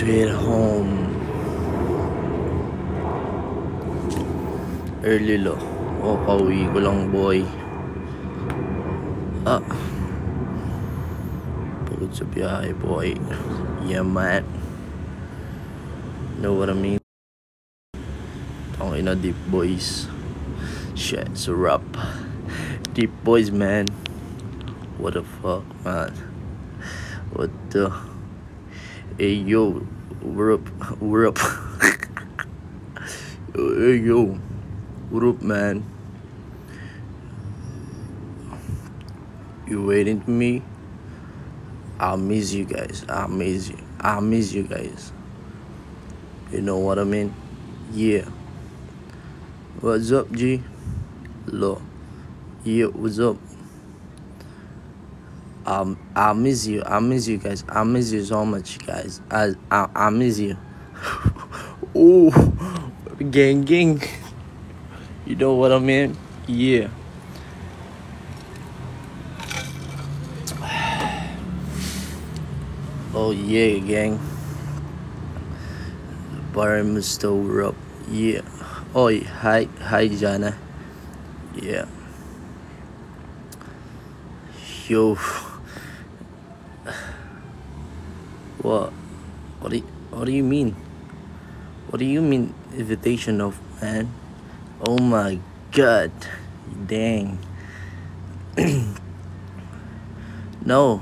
Sweet home. Early lo. O, pauwi ko lang, boy. Pagod sa biyahe, boy. Yeah, man. Know what I mean? Tangin na, deep boys. Shit, it's a rap. Deep boys, man. What the fuck, man? What the... Hey, yo. What up? What up? Hey, yo. What up, man? You waiting for me? I'll miss you guys. I'll miss you. I'll miss you guys. You know what I mean? Yeah. What's up, G? Hello. Yeah, what's up? I miss you. I miss you guys. I miss you so much, guys. I miss you. Oh, gang, gang. You know what I mean? Yeah. Oh yeah, gang. Bar store up. Yeah. Oh, hi, Jana. Yeah. Yo. What? What do you mean? What do you mean invitation of, man? Oh my god. Dang. No.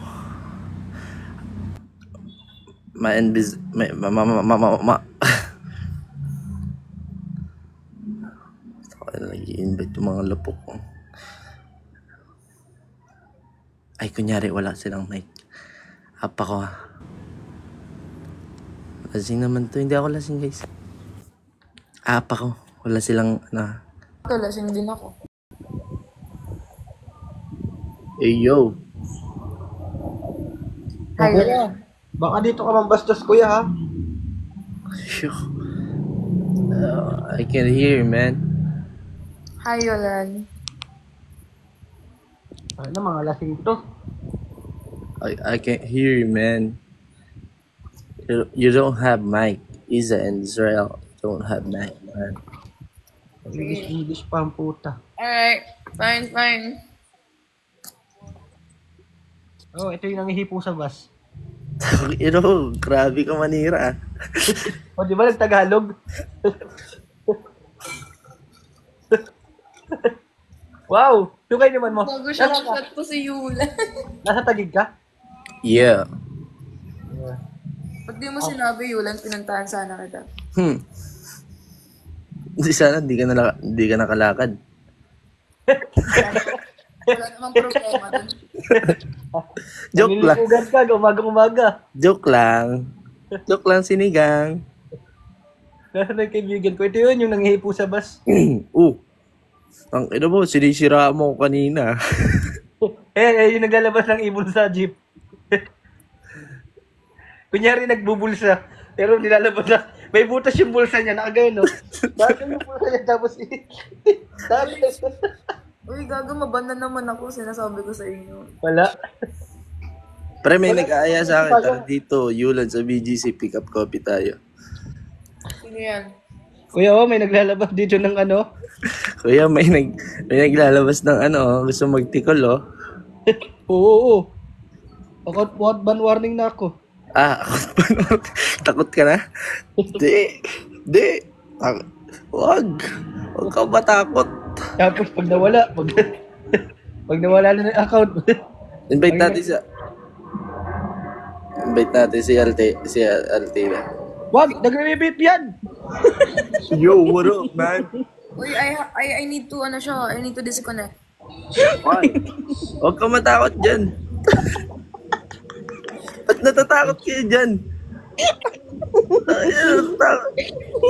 My nag-i-invite yung mga lapok ko. Ay, kunyari wala silang mic. Apa ko ha. Lasing naman to. Hindi ako lasing, guys. Apa ko. Wala silang, Ito, lasing din ako. Hey, yo. Hi, Kuya, baka dito ka mambastos, kuya, ha? I can hear you, man. Hi, Yolan. Ay na, mga lasing to. I can't hear you, man. You don't have mic. Isa and Israel don't have mic, man. English pa ang puta. Alright, fine. Oh, ito yung nangihipo sa bus. Grabe ka manira. O, di ba nagtagalog? Wow! Tugay naman mo. Bago siya mag-shot po si Yolan. Nasa Tagig ka? Yeah. Pag di mo sinabi, Yolan, pinuntahan sana kita. Hindi sana, hindi ka nakalakad. Wala namang problema dun. Joke lang. Nililipugan ka, umaga-umaga. Joke lang. Joke lang, sinigang. Nasa na yung kaibigan ko. Ito yun, yung nangihipo sa bus. Ang ina mo, sinisira mo ko kanina. Yung naglalabas ng ibon sa jeep. Kunyari nagbubulsa, pero nilalabas na, may butas yung bulsa niya, nakagano, no? Bakit yung bulsa niya, tapos Uy, gago, mabanda naman ako. Sinasabi ko sa inyo. wala. Pre, may nag-aaya sa akin. Tara dito, Yulan sa BGC, pick up copy tayo. Sino yan? Kuya, may naglalabas dito ng ano. Kuya, may naglalabas ng gusto magtikol, oh. Oo. Ako, ban warning na ako. Takot ka na? Di. Wag ka matakot. Tapos pag nawala, pag nawala na yung account. Invite natin si Alte na. Wag, nagre-repeat yan. Yo, what up, man? Uy, I need to, I need to disconnect. Why? Huwag ka matakot dyan. Ba't natatakot kayo dyan?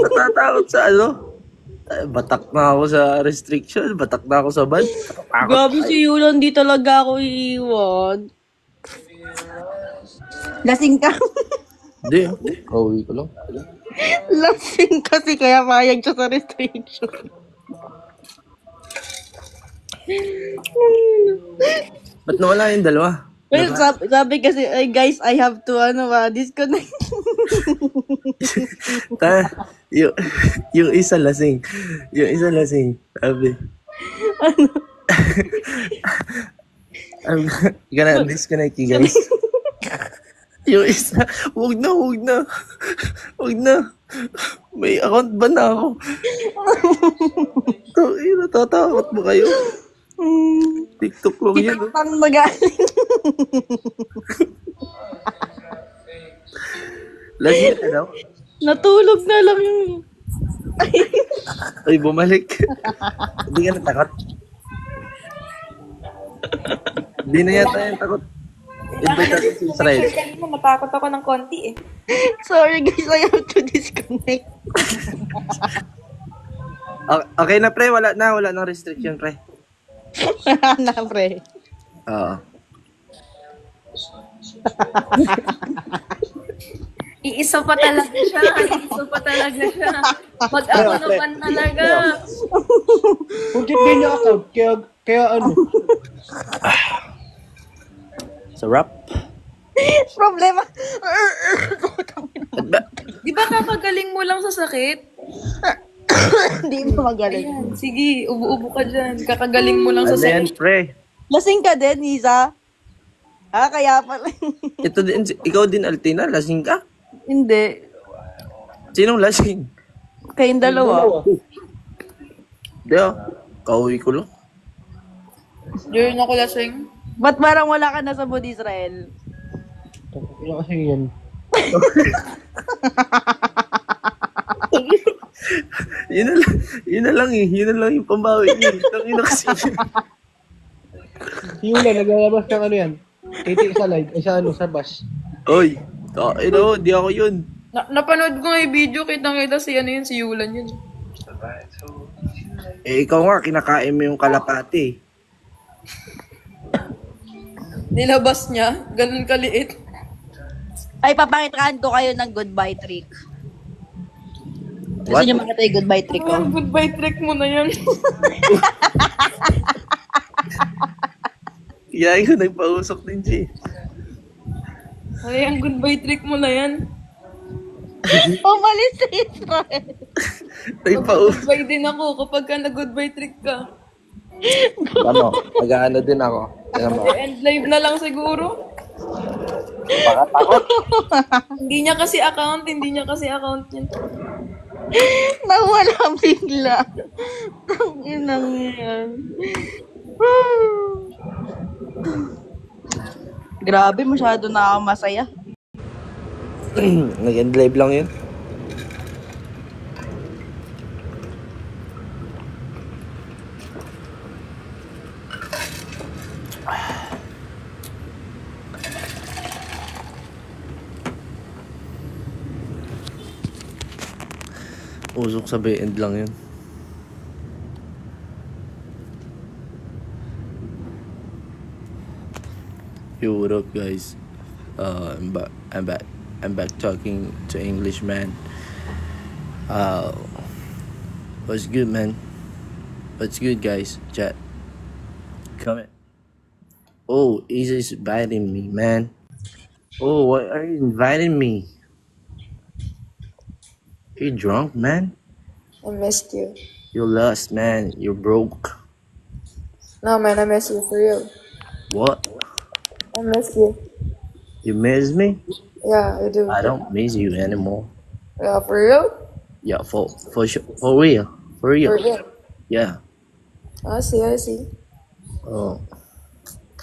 Natatakot sa batak na ako sa restriction. Batak na ako sa ban. Grabe si Yulan, di talaga ako iiwan. Lasing ka. Hindi. Kauwi ko lang. Lasing kasi kaya mayag siya sa restriction. Ba't nawala yung dalawa? Well, sabi kasi, ay guys, I have to, disconnect. yung, yung isa lasing. Yung isa lasing. Sabi. I'm gonna disconnect you guys. Yung isa, wag na. Wag na. May account ba na ako? Natatakot ba kayo? TikTok lang yan. Pang magaling. Lagi na daw. Natulog na lang yung... Ay, bumalik. Hindi ka natakot. Hindi na yata yung takot. Invite natin si Israel. Kanina natakot ako ng konti eh. Sorry guys, I have to disconnect. Okay na pre, wala nang restriction pre. Na, pre. Oo. Iisa pa talaga siya. Mag-ako naman talaga. Porkit ganyan account, kaya ano? Sarap. Problema. Di ba kakagaling mo lang sa sakit? Hindi mo magaling. Ayan, sige, ubo-ubo ka dyan. Kakagaling mo lang sa Ano yan sakit. pre? Lasing ka din, Isa? Kaya pala. Ito din, ikaw din Altina, lasing ka? Hindi. Sinong lasing? Kayong dalawa. Di kauwi ko lang. Diyan ako lasing. Ba't parang wala ka na sa mood, Israel? Ilan kasi yan? Yun na lang yung pambawi niya. Tangina kasi. Yung na, naglalabas ng ano yan? Titi sa live, ay sa ano, sa bus. Oy, di ako yun. Napanood ko nga yung video, kitang-kita si ano yun, si Yulan yun. Ikaw nga, kinakain mo yung kalapati. Nilabas niya, ganun kaliit. Ay, papakitaan ko kayo ng goodbye trick. Gusto What? niyo makita yung goodbye trick ko? Oh, goodbye trick mo na yan. Kaya ko nagpausok din siya. Ay, ang goodbye trick mo na yan. Umalis si Israel. Nagpausok. Goodbye din ako kapag ka nag-goodbye trick ka. Ano, mag-ano din ako. Tignan mo. End live na lang siguro. Baka takot. Hindi niya kasi account yan. Nawala bigla. Tanginang yan. Grabe, masyado na ako masaya. Nag-end live lang yun. Usok sabi, end lang yun. Yo, what up guys? I'm back talking to English man. What's good man? What's good guys? Chat. Comment. Oh, he's inviting me, man. Oh, why are you inviting me? You drunk, man? I missed you. You're lost, man. You're broke. No man, I miss you for real. What? I miss you. You miss me? Yeah, I do. I don't miss you anymore. Yeah, for real? Yeah, for sure. For real. For real. For real. Yeah. I see. Oh.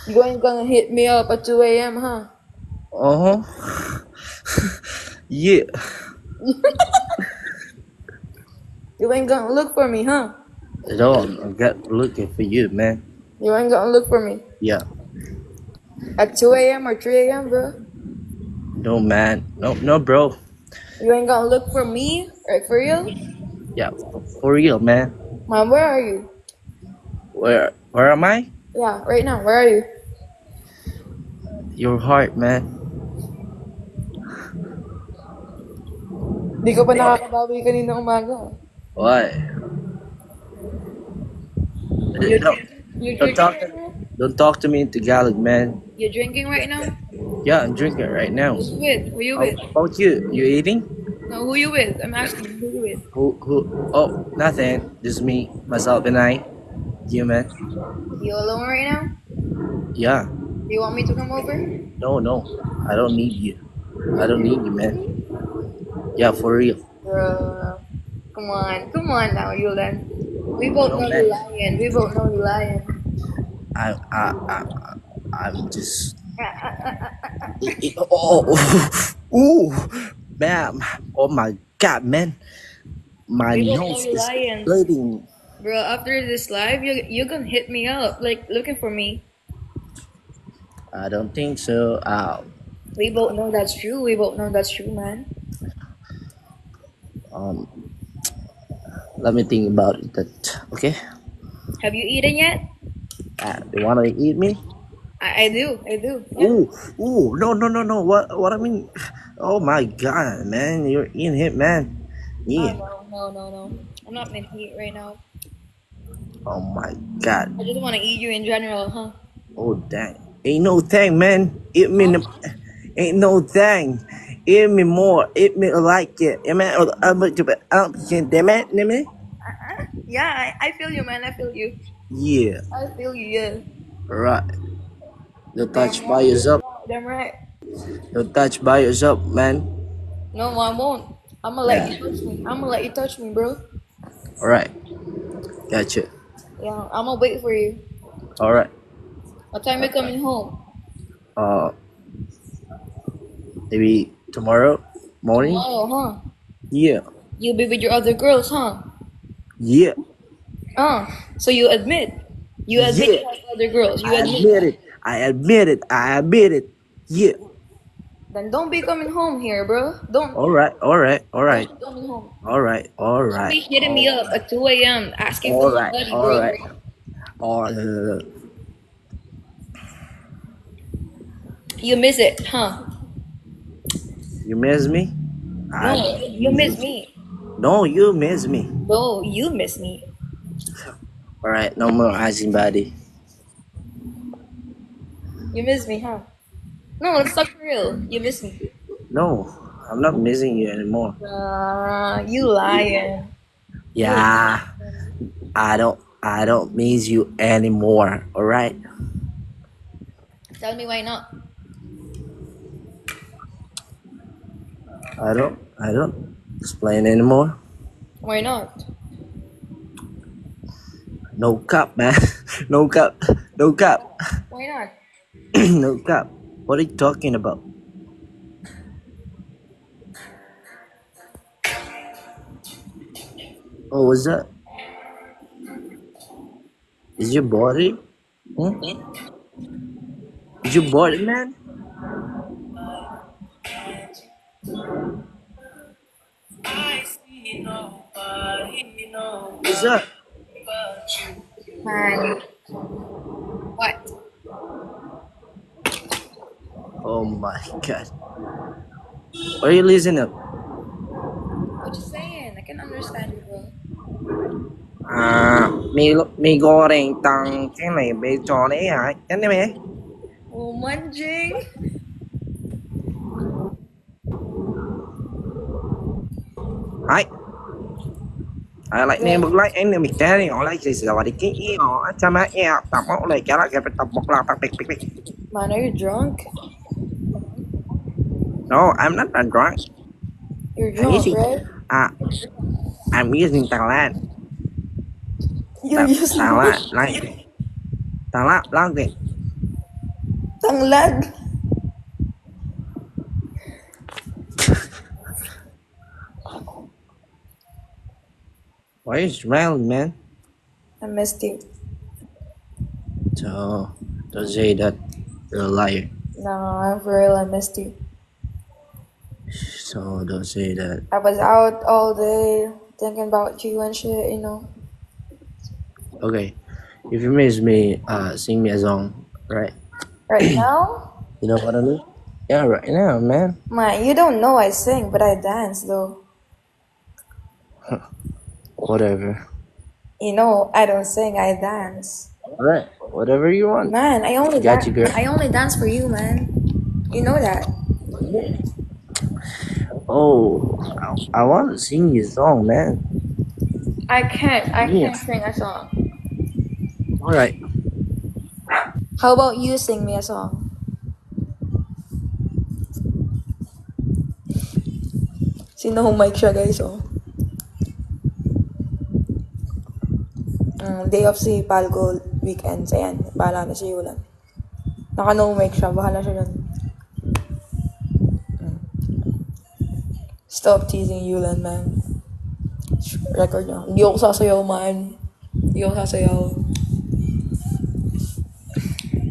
You ain't gonna hit me up at 2 a.m., huh? Uh-huh. Yeah. You ain't gonna look for me, huh? At all. I got looking for you, man. You ain't gonna look for me. Yeah. At 2 a.m. or 3 a.m., bro? No, man. No, bro. You ain't gonna look for me? Right, for real? Yeah. For real, man. Man, where are you? Where am I? Yeah, right now, where are you? Your heart, man. Di ko pa nakakabawi kanina umaga. Why? You Don't talk to me in Tagalog, man. You drinking right now? Yeah, I'm drinking right now. Who you with? Who you How with? about you? You eating? No, who you with? I'm asking who you with. Who? Oh, nothing. Just me, myself, and I. You, man. You alone right now? Yeah. You want me to come over? No, no. I don't need you. I don't need you, man. Yeah, for real. Bro, come on now, Yulan. We both No, know man. you're lying. We both know you're lying. I, I, I, I'm just. Oh, ooh, man. Oh my God, man. My We both know nose you're is lying. bleeding. Bro, after this live, you're gonna hit me up, like looking for me. I don't think so. We both know that's true. We both know that's true, man. Um, let me think about it. That okay? Have you eaten yet? You wanna eat me? I do. Yeah. Ooh, ooh, no, no, no, no. What I mean? Oh my God, man, you're in it, man. Oh Yeah. no. I'm not in heat right now. Oh my God. I just want to eat you in general, huh? Oh dang. Ain't no thing, man. Eat me. Ain't no thing. Eat me more. Eat me like it. Damn it. Yeah, I feel you, man. I feel you. Yeah. I feel you, yeah. Right. The Damn touch by right. yourself. Damn right. The touch by yourself, man. No, I won't. I'm gonna let Yeah. you touch me. I'm gonna let you touch me, bro. All right. Gotcha. Yeah, I'm gonna wait for you. All right. What time you coming home? Uh, maybe tomorrow morning. Tomorrow, huh? Yeah. You'll be with your other girls, huh? Yeah. So you admit. You admit Yeah. you have other girls. You I admit admit that. it. I admit it. I admit it. Yeah. Then don't be coming home here, bro. Don't All right. All right. All right. don't be coming home. All right. All Don't right. be hitting me All up right. at 2 a.m. asking for All my right. buddy, All bro. right. All You miss it, huh? You miss me? No, you miss me. No, you miss me. No, you miss me. All right. No more asking, buddy. You miss me, huh? No, let's talk for real. You miss me. No, I'm not missing you anymore. You lying. Yeah. I don't miss you anymore. All right. Tell me why not. I don't explain anymore. Why not? No cup, man. No cup. No cup. Why not? No cup. What are you talking about? Oh, what's that? Is your body? Hmm? Is your body, man? What's that? Man, what? Oh my God. What are you listening to? What you saying? I can understand you, bro. Mì goreng tăng cái này bé cho đấy hả? Cái này mẹ. Oh, manjing. Đấy. Lại nên bực lại em mình té này họ lại gì sửa đi cái ý họ cho má e tập họ này cái là cái tập bọc là tập bịch bịch. Man, are you drunk? No, I'm not that drunk. You're I'm drunk, using right? I'm using Tàng Lan. You're using Tàng Lan, like Tàng Lan, like Tanglad. Why are you smiling, man? I missed you. So, don't say that. You're a liar. No, I'm for real. I missed you. So, don't say that. I was out all day thinking about you and shit, you know. Okay. If you miss me, sing me a song, right? Right now? You know what I mean? Yeah, right now, man. Man, you don't know I sing, but I dance though. Whatever. You know, I don't sing, I dance. Alright, whatever you want. Man, I only Got dance. you, girl. I only dance for you, man. You know that. Oh, I want to sing your song, man. I can't. I Yeah. can't sing a song. All right. How about you sing me a song? Sino mic siya guys oh. Day off si Palgo weekends. Ayan, bahala na si Yulan. Naka no mic siya, bahala siya dyan. Stop teasing Yulan, man. Record niya. Hindi ako sasayaw, man. Hindi ako sasayaw.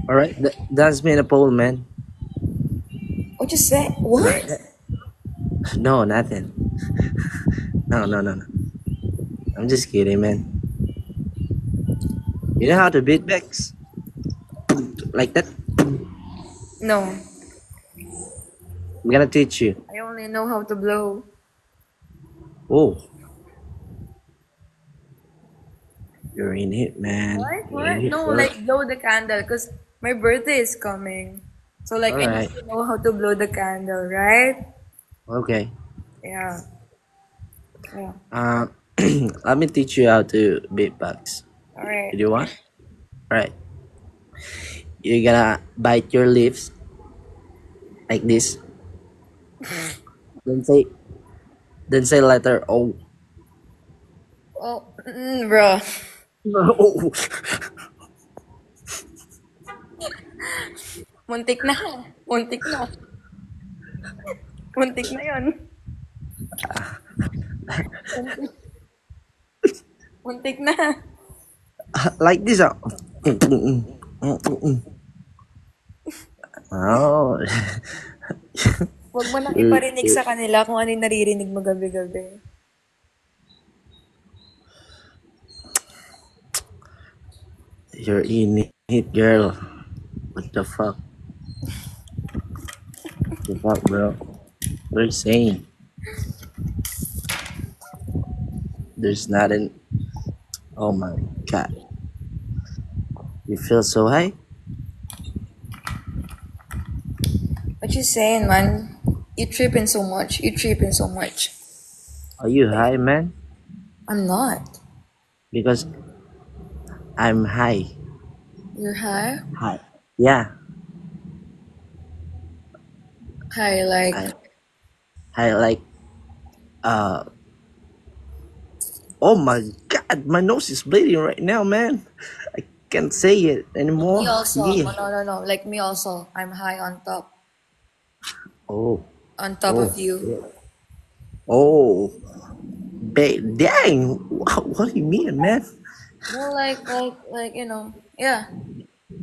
All right. Dance me in a pole, man. What you say? What? No, nothing. No. I'm just kidding, man. You know how to beatbox? Like that? No. I'm gonna teach you. I only know how to blow. Oh. You're in it, man. What? You're in it, No, bro. like blow the candle because my birthday is coming. So like I Alright. need to know how to blow the candle, right? Okay. Yeah. Yeah. Let me teach you how to beatbox. Alright. Do you want? Alright. You're gonna bite your lips like this. Then say letter O. Oh, bro. No. Muntik na. Muntik na. Muntik na yun. Muntik na. Like this. Oh. Huwag mo nang iparinig sa kanila kung ano yung naririnig mo gabi-gabi. You're in it, girl. What the fuck? What the fuck, bro? What are you saying? There's nothing. Oh my god. You feel so high? What you saying, man? You tripping so much. You tripping so much. Are you high, man? I'm not. Because I'm high. You're high? High. Yeah. High like... High like oh my god, my nose is bleeding right now, man. I can't say it anymore. Me also. Yeah. No. Like me also. I'm high on top. Oh. On top of you. Oh. Dang. What do you mean, man? No, like, you know. Yeah.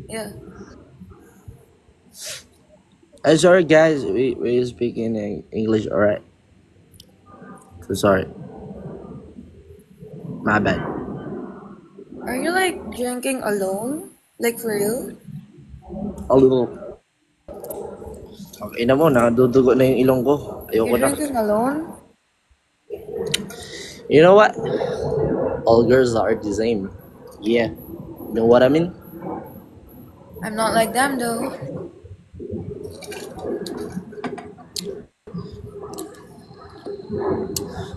Yeah. Sorry guys, we speak in English, alright? So sorry. My bad. Are you like drinking alone? Like for real? A little. Okay na mo, nadudugo na yung ilong ko. Ayoko You're na. drinking alone? You know what? All girls are the same. Yeah. You know what I mean? I'm not like them though.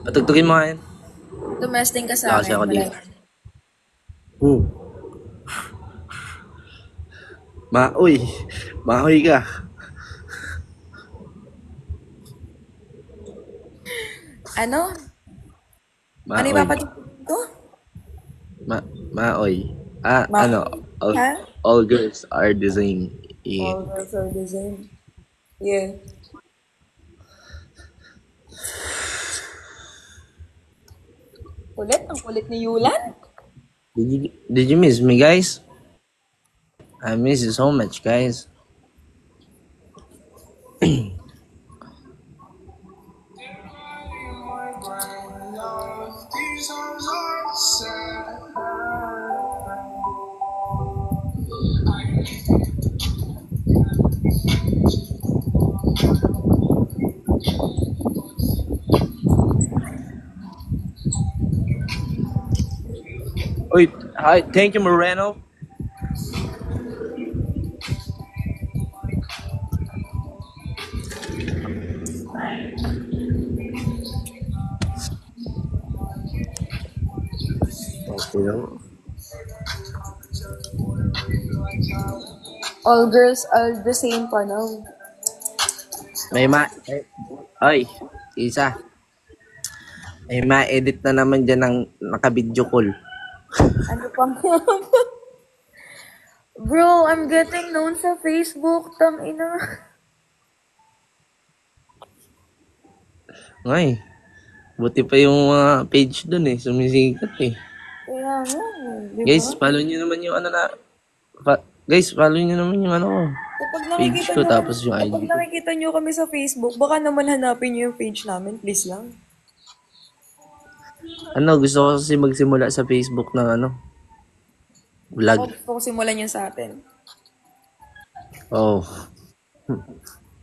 Patugtugin mo ngayon. Tumesting ka sa Kasi akin. ako dito. Like, Uy. Mahoy ka. ano? Ano Maoy. ipapatugtog ko? Maoy. Ma- Ano? Ha? All girls are the same. Yeah. All girls are the same. Yeah. Kulit? Ang kulit ni Yulan? Did you miss me, guys? I miss you so much, guys. Wait, hi, thank you, Moreno. Okay lang. All girls are the same pa now. May Ay, isa. May ma-edit na naman dyan ng naka-video call. Ano pa? Bro, I'm getting known sa Facebook. Tang ina. Ngay. Buti pa yung page dun eh. Sumisikat eh. Kaya nga, di ba? Guys, follow nyo naman yung ano na... guys, follow nyo naman yung ano ko. Kapag Page nakikita ko nyo, tapos yung ID kapag ko. nakikita nyo kami sa Facebook, baka naman hanapin nyo yung page namin. Please lang. Ano, gusto ko kasi magsimula sa Facebook ng ano. Vlog. Gusto ko simulan yun sa atin. Oh.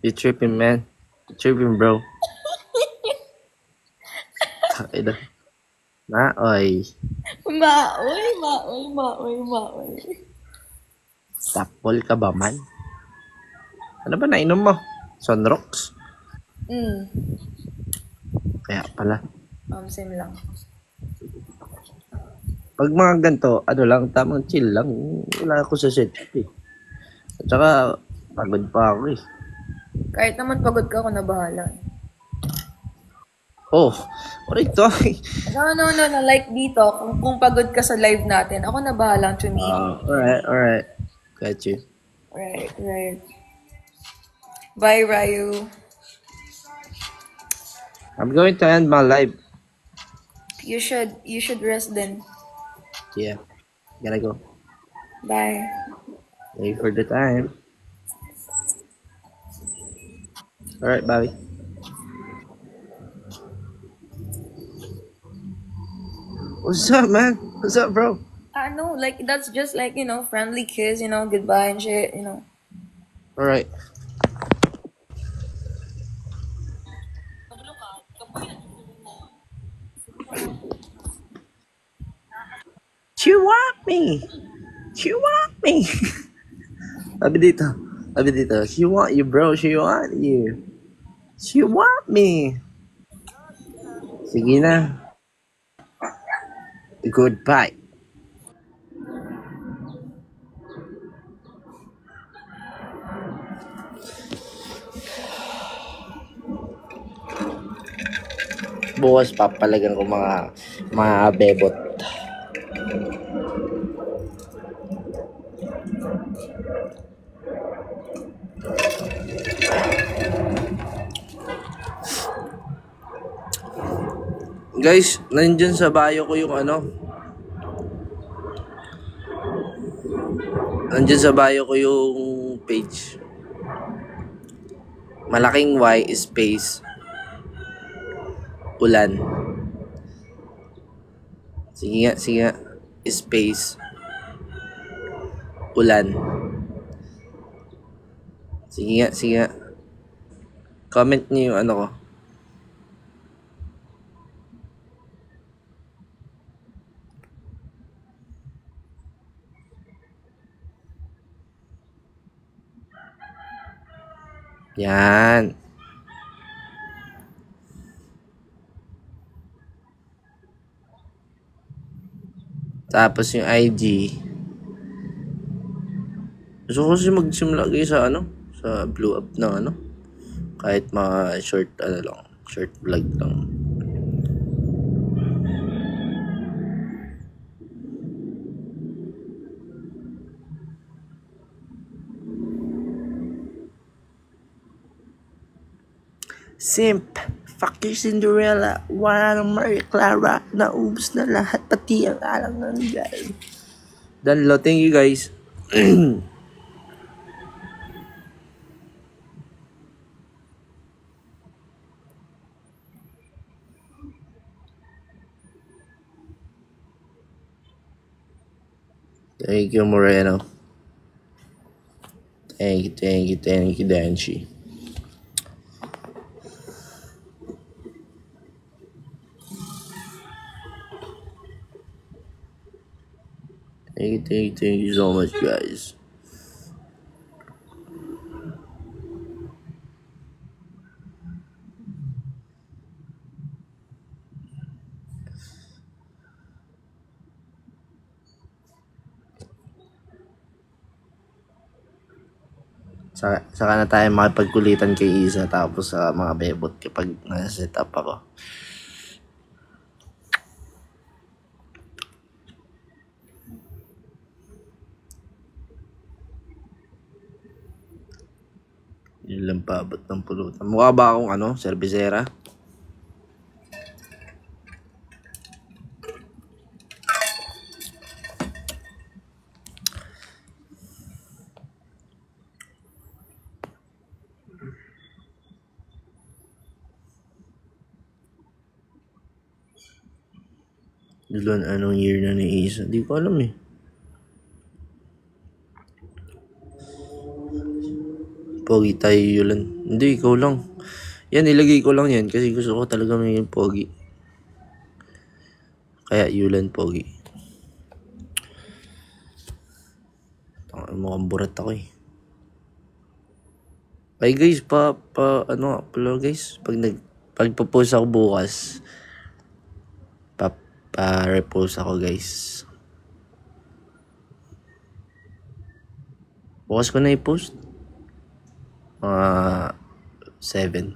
You tripping, man. You tripping, bro. Takay na. Oy. Maoy. Tapol ka ba, man? Ano ba nainom mo? Sunrocks? Kaya pala. Same lang. Pag mga ganito, ano lang, tamang chill lang. Wala ako sa setup eh. At saka, pagod pa ako eh. Kahit naman pagod ka, ako na bahala. Oh, alright to. No. Like dito, kung pagod ka sa live natin, ako na bahala to me. Alright. Got you. Right. Bye, Ryu. I'm going to end my live. You should rest then. Yeah. Gotta go. Bye. Thank you for the time. Alright, bye. What's up, man? What's up, bro? I know, like, that's just like, friendly kiss, goodbye and shit, Alright. You want me? Sabi dito, she want you, bro. She want you. She want me. Sige na. Goodbye. Bukas papalagan ko mga bebot. Guys, nandyan sa bio ko yung ano. Nandyan sa bio ko yung page. Malaking Y space ulan. Sige nga. Space ulan. Sige nga. Comment niyo yung ano ko. Yan. Tapos yung IG. Gusto ko kasi magsimula kayo sa ano, sa blow up ng ano. Kahit mga short vlog lang. Simp, fuck you Cinderella, wala ng Maria Clara, naubos na lahat, pati ang alang ng guys. Danlo, thank you guys. Thank you, Moreno. Thank you, Danchi. Thank you so much, guys. Saka na tayo makipagkulitan kay Isa tapos sa mga bebot kapag nasa-set up ako. Yun lang paabot ng pulutan. Mukha ba akong serbisera? Dulan, anong year na ni Isa? Di ko alam eh. Pogi tayo Yulan. Hindi, ikaw lang. Yan, ilagay ko lang yan kasi gusto ko talaga may pogi. Kaya Yulan pogi. Mukhang burat ako eh. Ay guys, pala guys, pagpo-post ako bukas, pa-repost ako guys. Bukas ko na i-post. 7.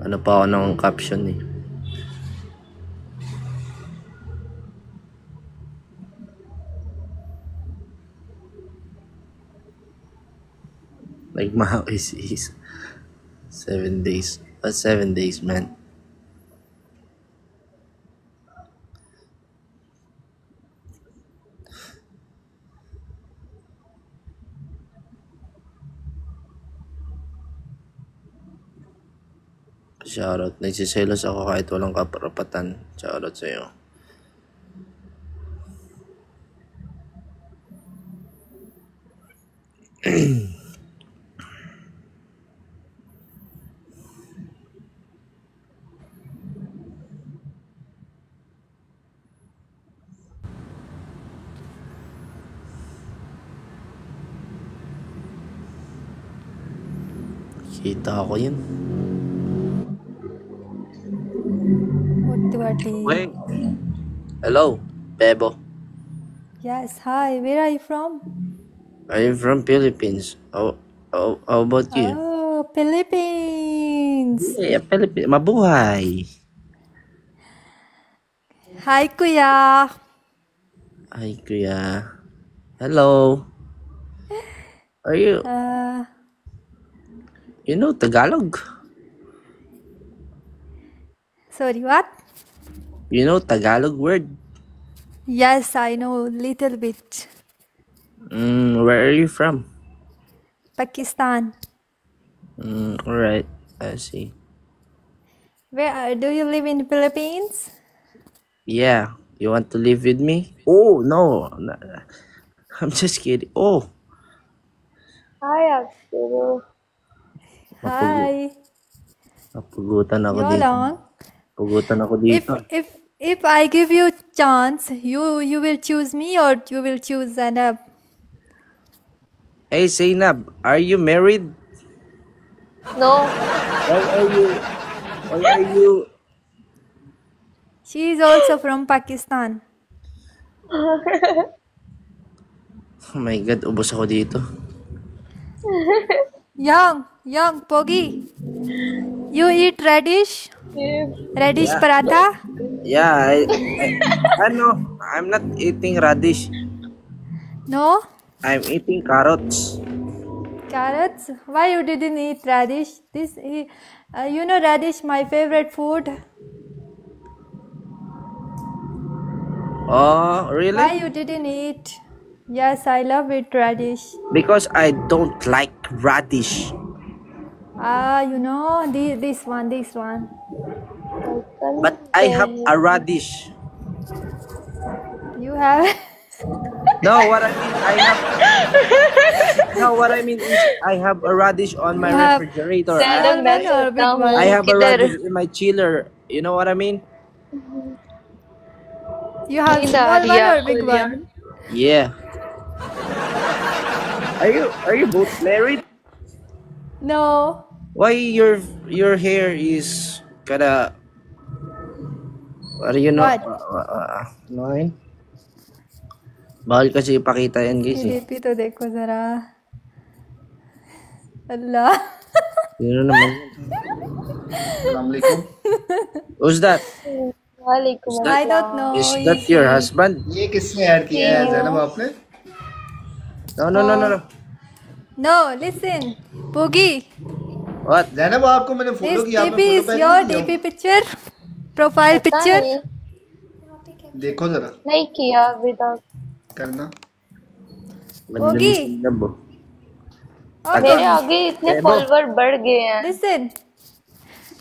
Ano pa ako ng caption eh. Like my is 7 days. That's 7 days, man. Shoutout. Nagsiselos ako kahit walang kaparapatan. Shoutout sa'yo. Kita ako yun. Wait. Hello, Bebo. Yes, hi. Where are you from? I'm from Philippines. How about you? Oh, Philippines. Yeah, Philippines. Mabuhay. Hi, Kuya. Hi, Kuya. Hello. Are you... You know Tagalog? Sorry, what? You know Tagalog word? Yes, I know little bit. Where are you from? Pakistan. Alright. I see. Where do you live in Philippines? Yeah. You want to live with me? Oh, no. I'm just kidding. Oh. Hi, Axel. Hi. Napugutan ako You're dito. long. Pugutan ako dito. If I give you chance, you will choose me or you will choose Zainab? Hey, Zainab, are you married? No. Why are you... She is also from Pakistan. Oh my God, ubos ako dito. Young, Pogi. You eat radish? Radish Yeah. paratha? Yeah, I'm not eating radish. No? I'm eating carrots. Carrots? Why you didn't eat radish? You know radish, my favorite food. Oh, Why really? you didn't eat? Yes, I love it radish. Because I don't like radish. You know this one. But I have a radish. You have. No, what I mean is I have a radish on my You have refrigerator. small one or big one? I have a radish in my chiller. You know what I mean? You have small one or big one? Yeah. Are you both married? No. Why your hair is kinda... Are you not... What? Annoying? Bawal kasi ipakita yan guys eh. Filipi to देखो जरा. Allah. Sino naman? Assalamualaikum. Who's that? वालेकुम I don't know. Is that your husband? ये किसने ऐड किया है ज़ैनब आपने? No. No, listen. Boogie, What? Zainab आपको मैंने this फॉलो किया, DP आपने is फॉलो your बैक नहीं DP picture? Profile picture? नहीं, किया? देखो जरा नहीं किया अभी तक। करना। Boogie. मेरे आगे इतने फॉलोवर बढ़ गए हैं। Listen.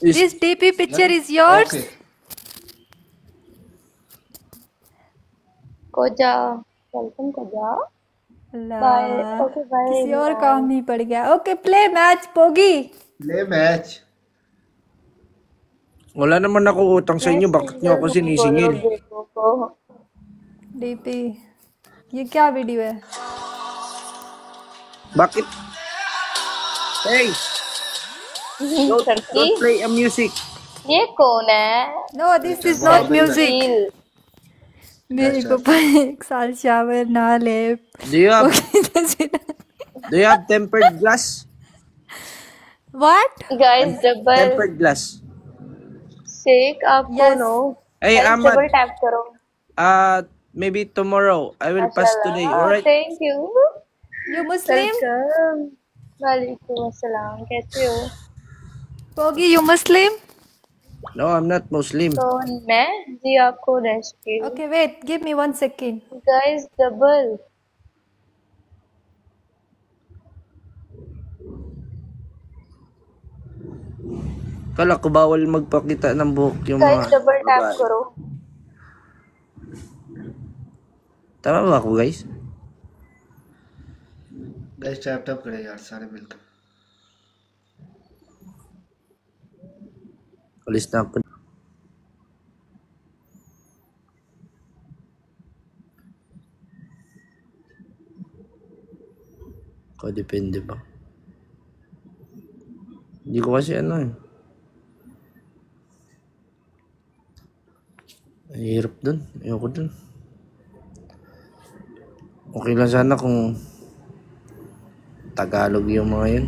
This DP picture is yours? Okay कोजा, वेलकम कोजा। Allah. Bye. Okay, bye. किसी और काम नहीं पड़ गया. Okay, play match, Boogie. ले match Wala naman ako utang sa inyo. Bakit nyo ako sinisingil? DP. ये क्या वीडियो है? Bakit? Hey! सच्ची? Don't play a music. ये कौन है? No, this is not music. Reel. मेरे को 1 साल शावर ना ले. Do you have tempered glass? What? Guys double Tempered glass. Shake आपको Yes. No. Hey, double Ahmad. Tap करो। Maybe tomorrow. I will pass today. Alright? Thank you. You Muslim? Welcome. वालेकुम अस्सलाम, कैसे हो? Boogie, you Muslim? No, I'm not Muslim. तो मैं जी आपको rescue. Okay, wait. Give me 1 second. Guys double Kala ko bawal magpakita ng buhok yung guys mga double tap babae. करो। Tama ba ako, guys? Guys tap tap करे यार सारे मिलकर Alis na ako. Depende ba? Hindi ko kasi ano eh. Ang hirap dun. Ayoko dun. Okay lang sana kung Tagalog yung mga yun.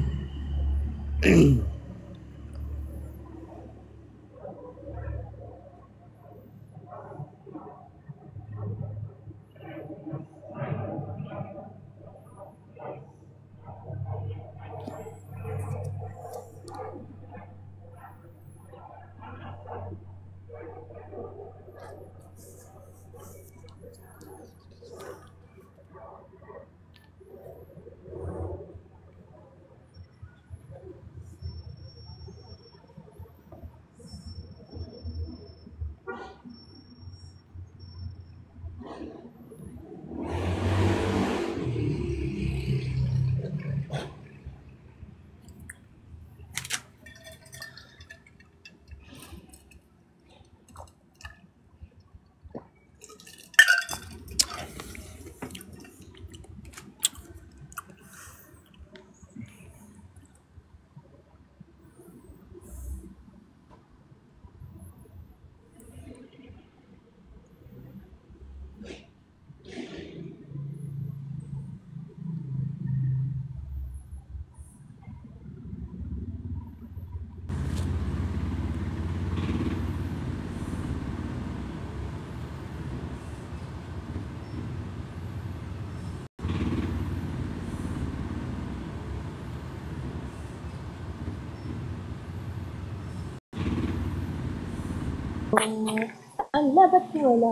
Ala, ba't wala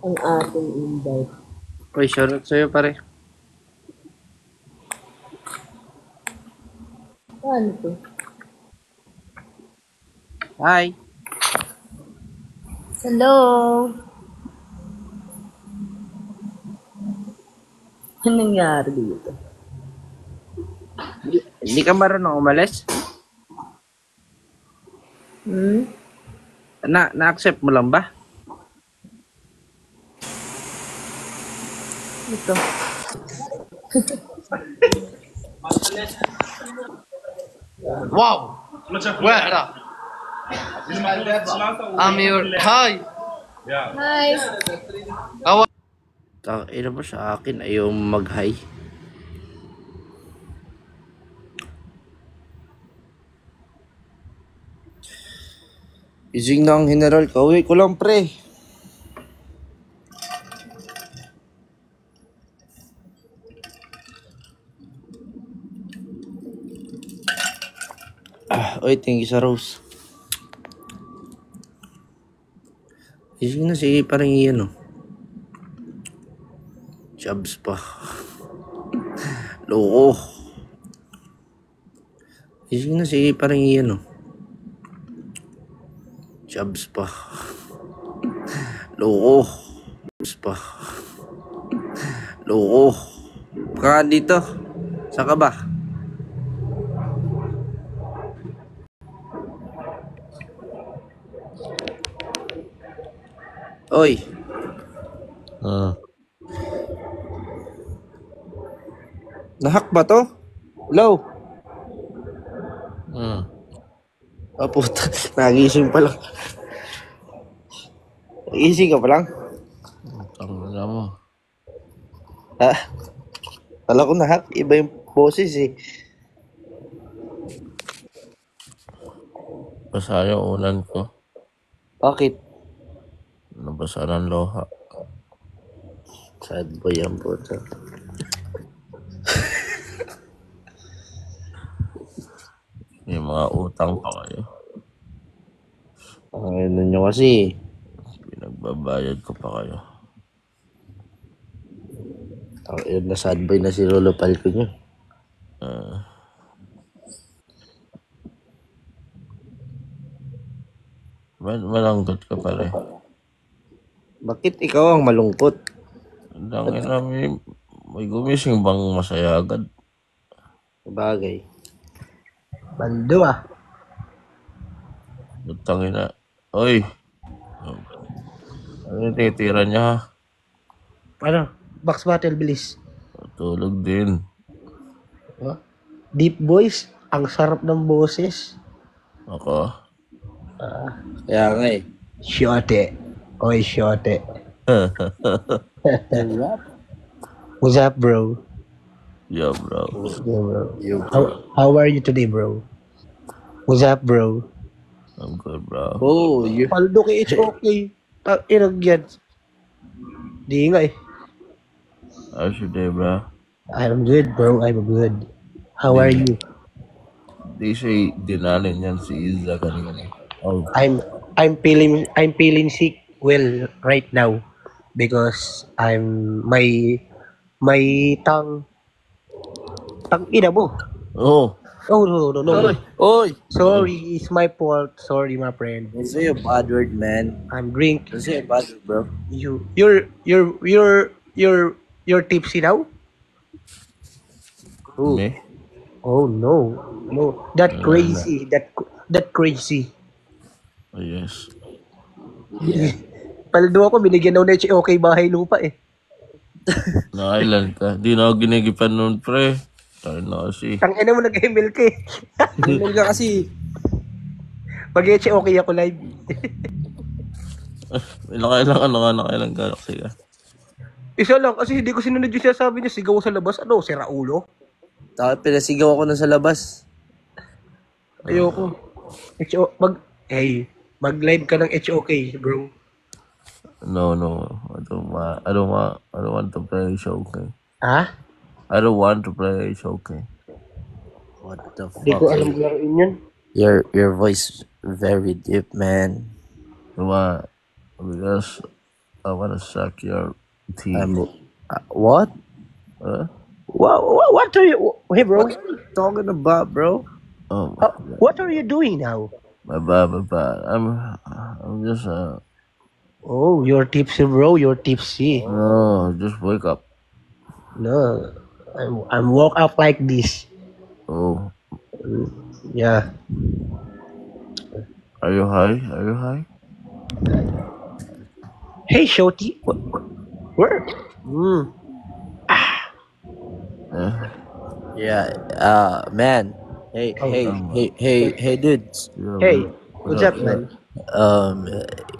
ang ating invite? Uy, shoutout sa'yo pare. Ano to? Hi! Hello? Anong nangyari dito? Hindi ka marunong umalis? Na-accept mo lang ba? Ito. Wow! Where? I'm your... Hi! Hi. How are Ina ba sa akin ayaw mag-hi? Ising na ang general. Kauwi ko lang, pre. Oy, thank you sa rose. Ising na, sige, parang iyan, oh. Jobs pa. Loko. Ising na, sige, parang iyan, oh. Jobs pa. Loko. Jobs pa. Loko. Baka dito. Saan ka ba? Oy. Nahak ba to? Hello? Oh, puta. Nagising pa lang. Nagising ka pa lang? Tangina mo. Ha? Kala ko nahak. Iba yung boses eh. Basa yung ulan ko. Bakit? Nabasa ng loha. Sad boy yan, puta. May mga utang pa kayo. Ano nyo kasi? Pinagbabayad ko pa kayo. Yun na sad boy na si Lolo Palco nyo. Malanggot ka pala. Bakit ikaw ang malungkot? Dangin na may gumising bang masaya agad? Bagay. Bando ah. Butangin na. Oy! Ano yung titira niya ha? Ano? Box battle, bilis. Tulog din. Deep voice. Ang sarap ng boses. Ako. Kaya nga eh. Shote. Oy, shote. What's up, bro? Yeah, bro. Yeah, bro. You, How are you today, bro? What's up, bro? I'm good, bro. oh, you. Paldo kay HOK. Inag yan. Di nga eh. How's your day, bro? I'm good, bro. I'm good. How are you? Di siya dinalin yan si Iza kanina. Oh, I'm feeling sick well right now because my tongue ina mo. oh, Oh no. Oy! Sorry, it's my fault. Sorry, my friend. Don't say a bad word, man. I'm drink. Don't say a bad word, bro. You're tipsy now? Who? me? Oh no. That crazy. That crazy. Oh, yes. Paldo ako, binigyan daw na HOK bahay lupa eh. Nakailan ka? Di na ako ginigipan nun, pre. Tayo na kasi. Tangina mo, nag-email ka eh. Email ka kasi. Mag-HOK ako live. Nakailan ka. Sige. Isa lang, kasi hindi ko sinunod yung sinasabi niya, sigaw sa labas. Ano, si Raulo? Tapos pinasigaw ako na sa labas. Ayoko. Mag-live ka ng HOK, bro. No. I don't want to play Showcase. Ha? I don't want to play Showcase. What the fuck? Hindi ko alam laruin yun. Your voice very deep, man. Because I want to suck your teeth. What? Huh? What are you... Hey, bro. What are you talking about, bro? Oh, What are you doing now? my bad. I'm just Oh, you're tipsy, bro. You're tipsy. no, just wake up. No. I'm woke up like this. Oh, Yeah. are you high? Hey, Shoti. Where? Yeah. Man. Hey, dudes. Yeah, Hey, bro. what's up, man?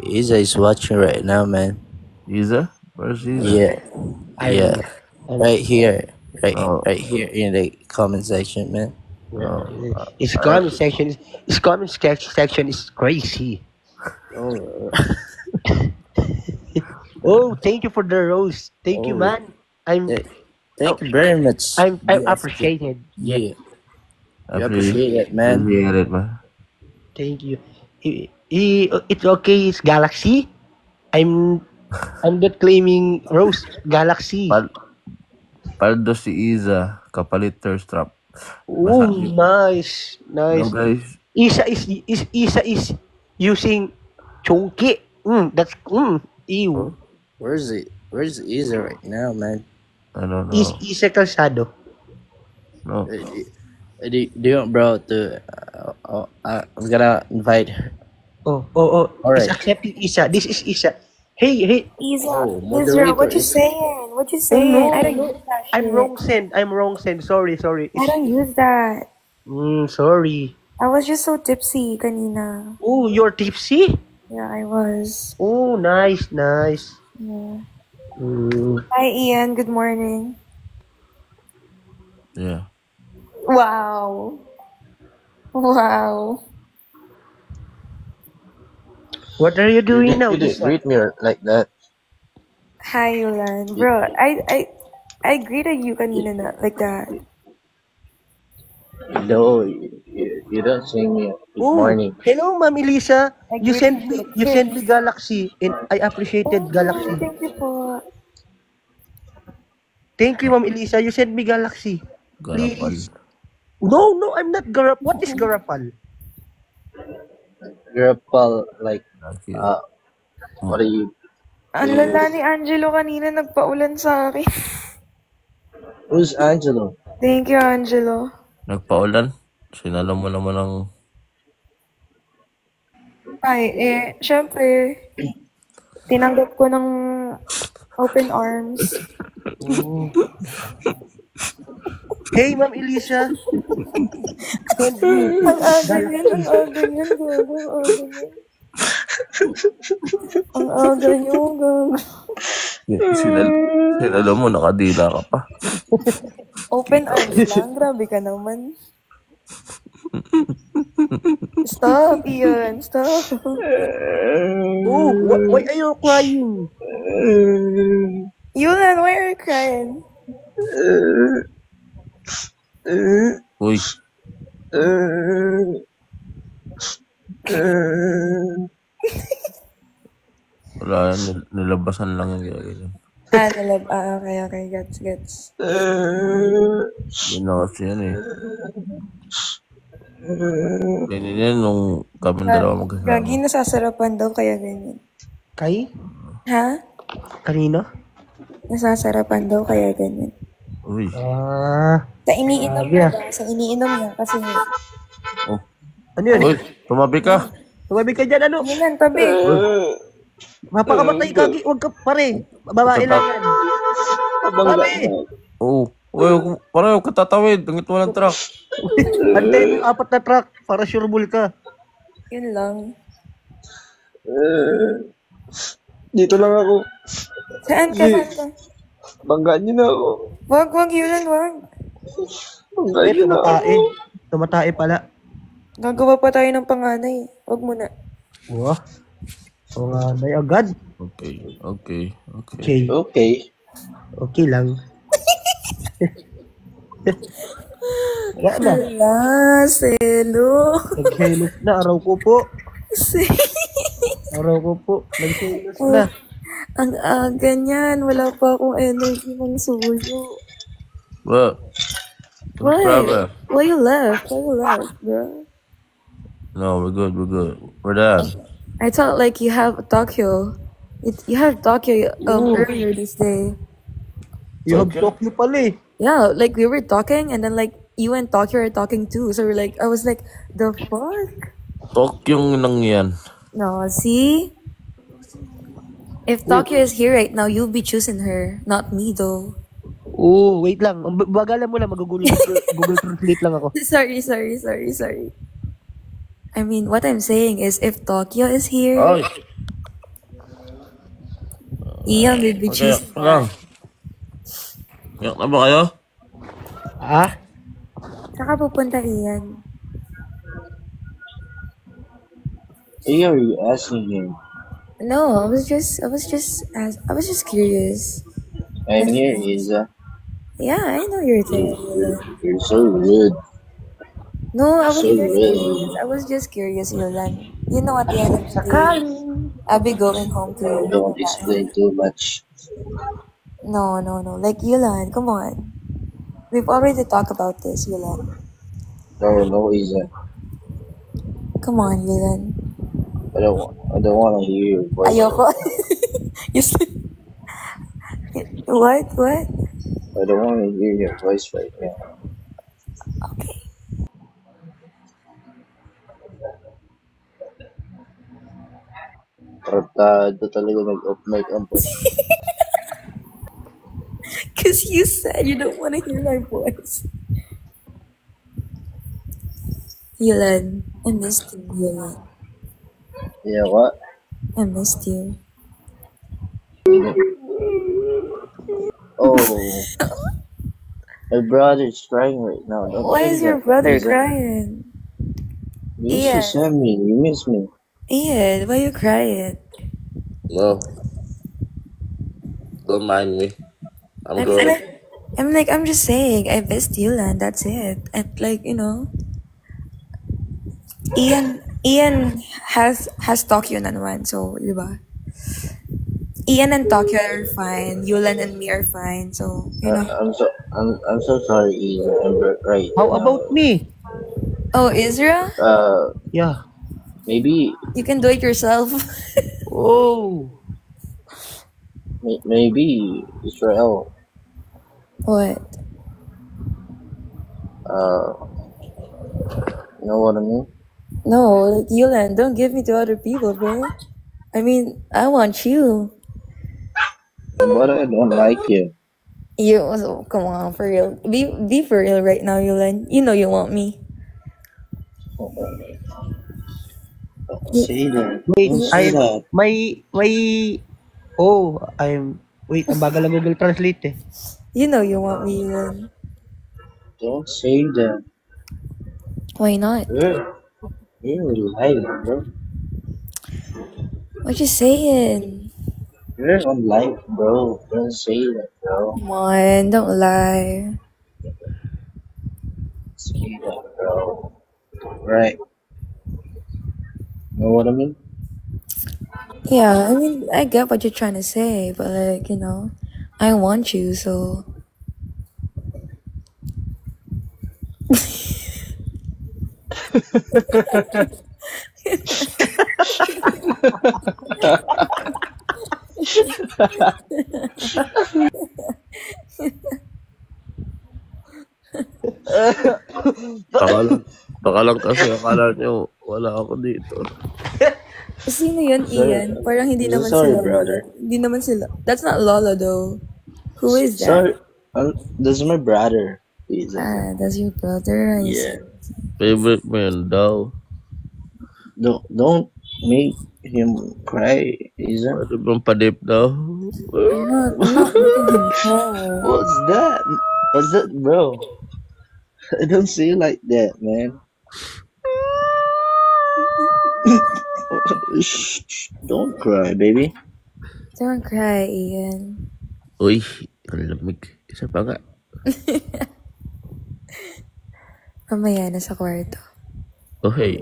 Isa is watching right now, man. Iza? Where's Iza? Yeah. Yeah. I'm- Right here. Oh. Right here in the comment section, man. His comment section is crazy. Oh, Oh, thank you for the rose. Thank you, oh, man. I'm thank you very much. I'm Yes, appreciated. yeah. You appreciate it, man. Appreciate it, man. Thank you. It's okay. It's Galaxy. I'm not claiming Rose. Galaxy. Paldo si Iza, kapalit thirst trap. Oh, Basta, nice, no nice. guys, Isa is using chunky. That's ew. Where's it? Where's Isa right now, man? I don't know. Isa Calzado. No. Do you want bro to? I'm gonna invite her. Oh. All It's right. accepting Isa. This is Isa. Hey. Isa, Oh, Israel, what moderator. you saying? What you Oh saying? no. I don't use that shit. I'm wrong send. Sorry. I don't use that. Sorry. I was just so tipsy kanina. Oh, you're tipsy? Yeah, I was. Oh, nice. Yeah. Hi, Ian. Good morning. Yeah. Wow. What are you doing now? You didn't Isa? greet me like that. Hi, Yulan. Bro, I greeted you kanina na, like that. No, you don't say me good Oh, morning. hello, Ma'am Elisa. I You greeted sent me Galaxy, and I appreciated Galaxy. Thank you po. Thank you, Ma'am Elisa. You sent me Galaxy. Garapal. Please. No, I'm not Garap. What is Garapal? You're a pal, like, Thank you. what are you? Ang lala ni Angelo kanina nagpaulan sa akin. Who's Angelo? Thank you, Angelo. Nagpaulan? Sinalo mo naman ang... Ay, syempre, tinanggap ko ng open arms. Hey, Ma'am Elisa. Ang aga niyan, gago, ang aga niyo, gago. Sinalo mo, nakadila ka pa. Open arms lang, grabe ka naman. Stop, Ian, stop. Oh, why are you crying? Yulan, why are you crying? Uy, wala yan. Nilabasan lang yung gagawin. Okay, gets. Yun na kasi yan eh. Ganyan yan nung kami dalawa magkasama. Gagi, nasasarapan daw, kaya ganyan. Kay? Ha? Kanina? Nasasarapan daw, kaya ganyan. Uy. Sa iniinom niya, kasi Oh. Ano yun? Uy, tumabi ka. Tumabi ka dyan, ano? Yulan, tabi. Mapakamatay kagi. Huwag ka, pare. Babae lang yan. Pare. Oo. Uy, parang huwag ka tatawid. Tungit mo ng truck. Antay yung 4 na truck para sure bull ka. Yun lang. Dito lang ako. Saan ka? Banggaan niyo na ako. Wag, Yulan, wag. Banggaan niyo na ako. Tumatae pala. Gagawa pa tayo ng panganay. Wag muna. Wah. O nga, may agad. Okay. Okay lang. Wala na. Wala, selo. Nagselos na. Araw ko po. Nagselos na. Ang aga niyan. Wala pa akong energy ng suyo. What? Why? Problem? Why you left, bro? No, we're good. We're done. I thought like you have Tokyo. You have Tokyo earlier this day. You have Tokyo pala eh. Yeah, like we were talking and then like you and Tokyo are talking too. So I was like, the fuck? Tokyong nang yan. No, see? If Tokyo is here right now, you'll be choosing her, not me though. Oh, wait lang. Bagalan mo lang. Google Translate lang ako. Sorry. I mean, what I'm saying is if Tokyo is here, Ay! Ian will be choosing her. Lang. Iyak na ba kayo? Saka pupunta Ian. Hey, are you asking him? No, I was just curious. I'm That's here, nice. Isa. Yeah, I know you're there. You're so rude. No, I was So just rude. curious. I was just curious, Yolan. You know, at the end of the day, I'll be going home to Don't Manila. explain too much. No. Like, Yolan, come on. We've already talked about this, Yolan. No, Isa. Come on, Yolan. I don't want to hear your voice. Ayoko. You said... What? I don't want to hear your voice right now. Okay. Tratado talaga mag-off mic ang Because you said you don't want to hear my voice. Yolan, I missed you, Yolan. Yeah, what? I missed you. Oh. My brother's crying right now. Don't Why say is your that. brother Isa. crying? You used to send me. You miss me. Ian, why you crying? No. Don't mind me. I'm good. I'm just saying, I missed Yolan, that's it. And like, you know, Ian has Tokyo naman, so, di ba? Ian and Tokyo are fine. Yolan and me are fine, so, you know. I'm so sorry, Isa. I'm right. How now. about me? Oh, Isra? Yeah. Maybe You can do it yourself. Oh. maybe Israel. What? You know what I mean? No, like, Yolan, don't give me to other people, bro. I mean, I want you. But I don't like you. You, come on, for real. Be for real right now, Yolan. You know you want me. Don't say that. Wait, Don't say that. Wait, ang bagal ng Google Translate eh. You know you want me, Yolan. Don't say that. Why not? You're lying, bro. What you saying? You're on live, bro. Don't say that, bro. Come on, don't lie. Say that, bro. Right. Know what I mean? Yeah, I mean, I get what you're trying to say, but like, you know, I want you, so. Baka lang kasi akala nyo wala ako dito. Sino yun, Ian? Parang hindi naman Sorry, sila. brother. Hindi naman sila. That's not Lola, though. Who is that? Sorry. This is my brother. Please. Ah, that's your brother. I see. Yeah. Favorite mo yun daw. Don't make him cry, Isa. Pwede bang padip daw? I'm not making him cry. What's that? What's that, bro? I don't say like that, man. Shh, don't cry, baby. Don't cry, Ian. Uy, ang lamig. Isa pa nga. Mamaya na sa kwarto. Oh, hey.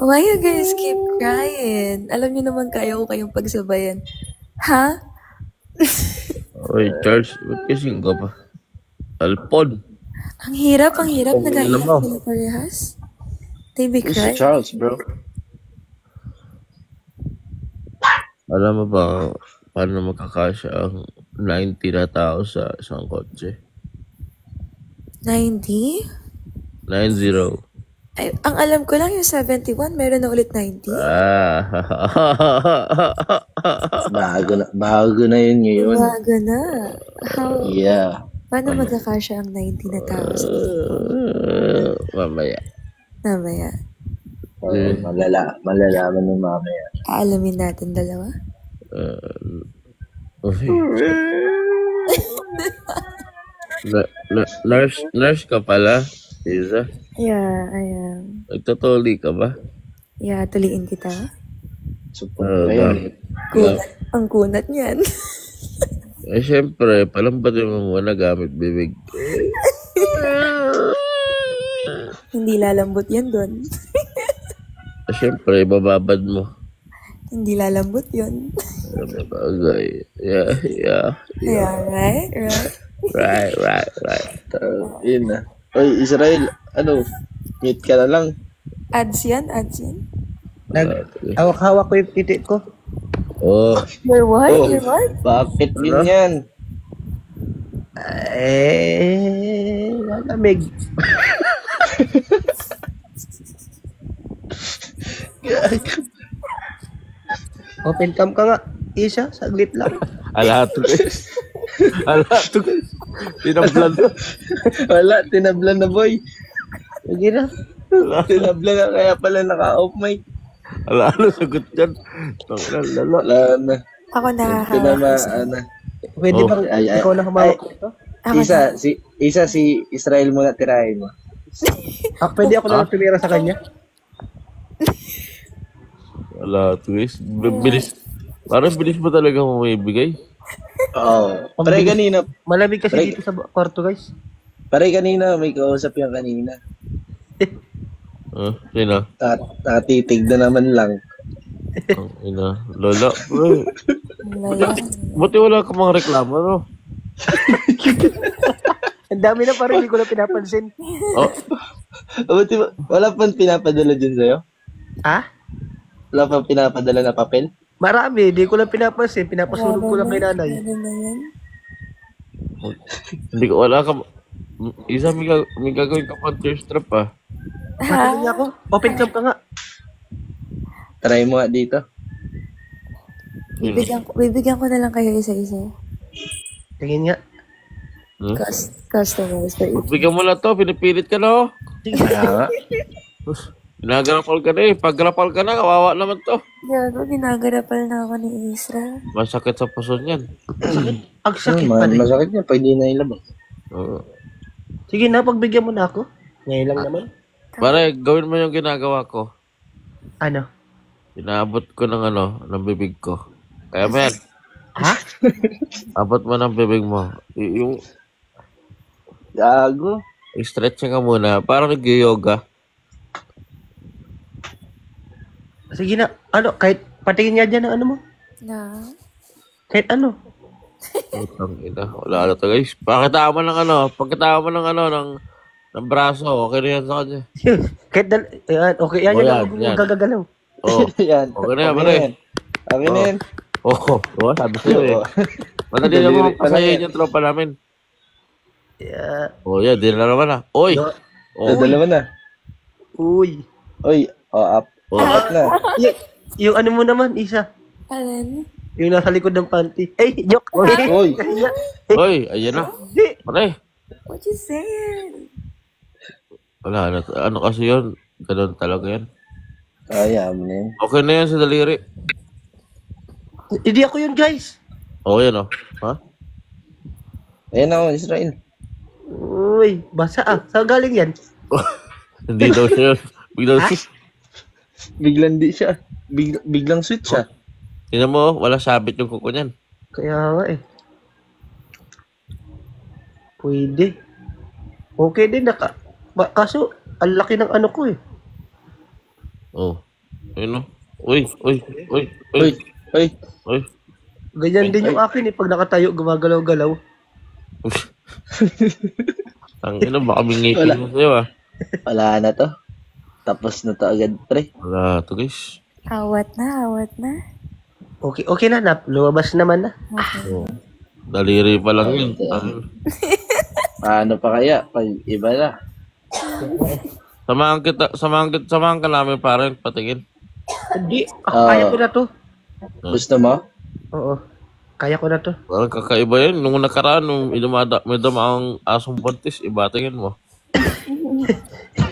Why you guys keep crying? Alam niyo naman kaya ko kayong pagsabayan. Ha? Uy, Charles, ba't kasing ka pa? Alpon. Ang hirap nag-iiyak mo. sila parehas. They be It's crying. Charles, bro. Alam mo ba paano makakasya ang 90 na tao sa isang kotse? 90? 90. Ay, ang alam ko lang yung 71, meron na ulit 90. Bago na yun ngayon. Bago na. How, Yeah. paano magkakasya ang 90 na tao sa Mamaya. Mamaya. Malalaman ng mamaya. Aalamin natin dalawa. Okay. Nurse ka pala? Isa, Yeah, I am. nagtotoli ka ba? Yeah, tuliin kita. Support ko yan. Kunat. Ang kunat niyan. Eh, syempre, palambatin mo muna gamit bibig. Hindi lalambot yan doon. Eh, syempre, bababad mo. Hindi lalambot yun. Ano bagay? Yeah. Yeah, right? Right. Yun na. Oy, Israel, ano? Mute ka na lang. Ads yan? Hawak-hawak ko yung titi ko. Oh, You're what? Oh. You're what? Bakit ganyan? Lalamig. Open cam ka nga. Isa, saglit lang. alato guys. Tinablan na. Wala, tinablan na boy. Sige na. Tinablan na kaya pala naka-off mic. Ano sagot dyan? Lala. Wala na. Ako nahahawa. Tinamaan na. Pwede bang ikaw na humawak ito? Isa si Israel muna tirahin mo. Pwede ako na lang tumira sa kanya? Alato guys. Bilis. Parang bilis ba talaga mo maibigay? Oo. Pare kanina. Malamig kasi dito sa kwarto, guys. Pare kanina, may kausap yan kanina. Sino? Nakatitig na naman lang. Ang ina. Lola. Bro. Buti wala ka mga reklamo, no? Ang dami na parang hindi ko na pinapansin. Oh. Buti ba? Wala pang pinapadala dyan sa'yo? Ha? Wala pang pinapadala na papel? Marami, hindi ko lang pinapansin. Pinapasulog ko lang kay nanay. Hindi ko wala ka. Isa may gagawin ka pang tear strap ah. Matagal niya ako. Open cam ka nga. Try mo nga dito. Bibigyan ko na lang kayo isa-isa. Tingin nga. Customers for each. Bigyan mo na to, pinipilit ka na oh. Kaya nga. Ginagarapal ka na eh. Pag garapal ka na, kawawa naman to. Gago, ginagarapal na ako ni Isra. Masakit sa puso niyan. Ang sakit pa rin. Masakit niya, pwede na ilabas. Oo. Sige na, pagbigyan mo na ako. Ngayon lang naman. Pare, gawin mo yung ginagawa ko. Ano? Inaabot ko ng bibig ko. Kaya mo yan. Ha? Abot mo ng bibig mo. Yung Gago. stretching ka muna. Parang nag-yoga. Sige na. Ano, kahit patingin niya dyan ng ano mo. Na? Kahit ano. Putang ina. Wala na to guys. Pagkatama ng braso. Okay na yan sa kanya. Kahit yan, okay. Yan, Oh, yan. yan. Gagagalaw. Oh. Yan. Okay na yan, pare. Okay na yan. Oo, sabi sa'yo eh. Madali lang mo pasayahin yung tropa namin. Yeah. Oh, yan. Di na naman ah. Oy! Dalawa na. Uy. Oy, up. Up na. Yung ano mo naman, Isa. Alin? Yung nasa likod ng panty. Ay, joke. Oy. Oy, ayan na. Pare. What you saying? Wala na. Ano kasi yun? Ganun talaga yan. Kaya mo na yan. Okay na yan sa daliri. Hindi ako yun, guys. Okay yan oh. Ha? Ayan ako, Israel. Uy, basa ah. Saan galing yan? Hindi daw siya yun. Biglang Biglang di siya. Biglang sweet siya. tingnan mo, wala sabit yung kuko niyan. Kaya nga eh. Pwede. Okay din. Kaso, ang laki ng ano ko eh. Oh. Ayun oh. Uy. Ganyan din yung akin eh. Pag nakatayo, gumagalaw-galaw. Ang ina, baka mingitin mo sa'yo ah. Wala na to. Tapos na to agad, pre. Wala to guys. Awat na. Okay na. Lumabas naman na. Oh. Daliri pa lang yun. Paano pa kaya? Pag iba na. Samahan ka namin parang patingin. Hindi. Kaya ko na to. Gusto mo? Oo. Kaya ko na to. Parang kakaiba yun. Nung nakaraan, nung may damaang asong buntis, iba tingin mo.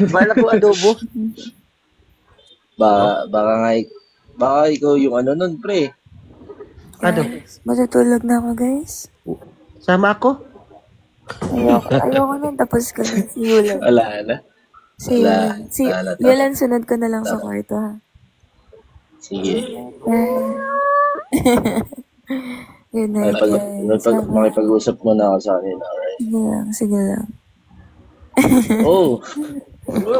Bala ko adobo. Baka ikaw yung ano nun, pre. Ano? Matutulog na ako, guys. Sama ako? Ayoko na. Tapos ko na. Si Yulan. Wala na. Si Wala. Yulan. Si Wala na. Yulan, sunod ko na lang sa kwarto, ha? Sige. Good night, guys. Makipag-usap mo na ako sa kanila, alright? Sige lang. Oh,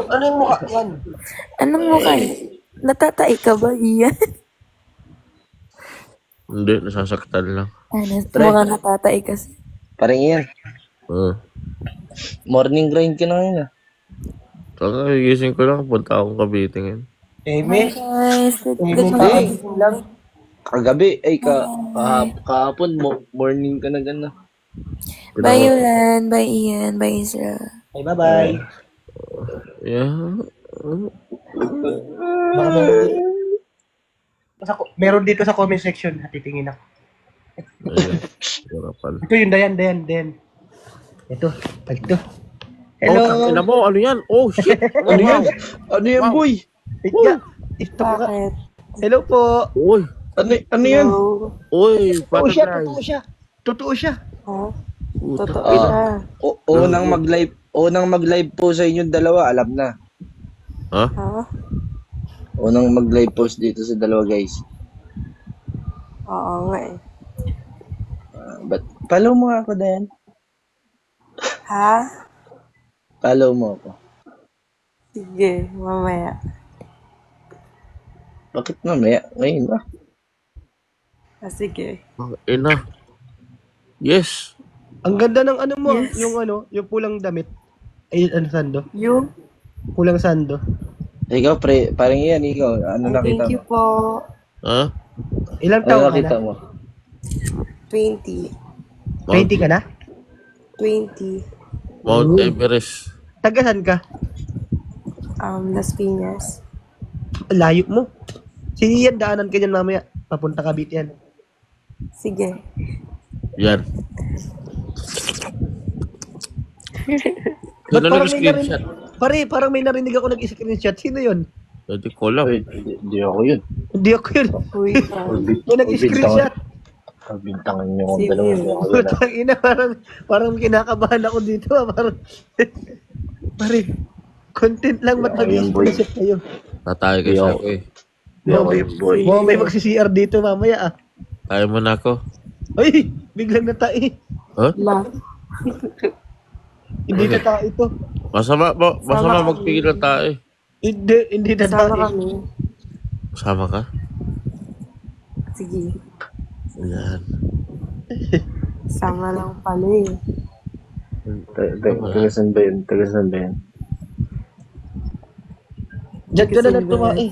Ano yung mukha yan? Anong mukha? Natatai ka ba, Ian? Hindi, nasasaktan lang. Mukhang natatai kasi. parang yan. Morning grind ka na ngayon ah. Saka, gigising ko lang. Punta akong Cavite ngayon. Eme. Guys, good Eme. night. Kagabi, kahapon, morning ka na gana. Bye, Yulan. Bye, Ian. Bye, Isra. Ay, bye-bye. Yeah. Meron dito sa comment section. Titingin ako. Ayun. Harapan. Ito yung Dayan. Ito. Hello. Oh, ina mo, ano yan? Oh, shit. Ano yan? Ano yan, boy? Ito po. Hello po. Uy. Ano yan? Uy, Totoo siya. Totoo. Unang mag-live po sa inyong dalawa, alam na. Ha? Unang mag-live post dito sa dalawa, guys. Oo nga eh. But follow mo ako, Dan. Ha? Follow mo ako. Sige, mamaya. Bakit mamaya? Ngayon ba? Sige. Ina. Yes. Ang ganda ng ano mo, yung pulang damit. Ay, sando? Yung? Pulang sando. Ikaw, parang yan, ikaw. Ano nakita Thank you mo? po. Ha? Ilang Ano taon ka nakita na? mo? 20. 20 ka na? 20. Mount Everest. Tagasan ka? Las Piñas. Layo mo. Sige yan, daanan ka dyan mamaya. Papunta ka Cavite yan. Sige. Yan. Ba't Yun na parang may nag-screenshot. parang may narinig ako nag-screenshot. Sino yun? Hindi ko alam. Hindi ako yun. Hindi ako yun. Uy, May nag-screenshot. Bintangan niyo akong Sige. dalawa. Hindi ako yun. ah. Putang ina, parang kinakabahan ako dito. Parang, content lang ba't nag-screenshot kayo? Tatay kasi ako eh. Wow, may magsi-CR dito mamaya ah. Tayo mo na ako. Ay, biglang natai. Ha? Hindi na tayo ito. Masama magpigil na tayo. Hindi na sama tayo. kami. Sama ka? Sige. Yan. Sama lang pala eh. Tagasan ba yun? Diyan ka na lang tumae.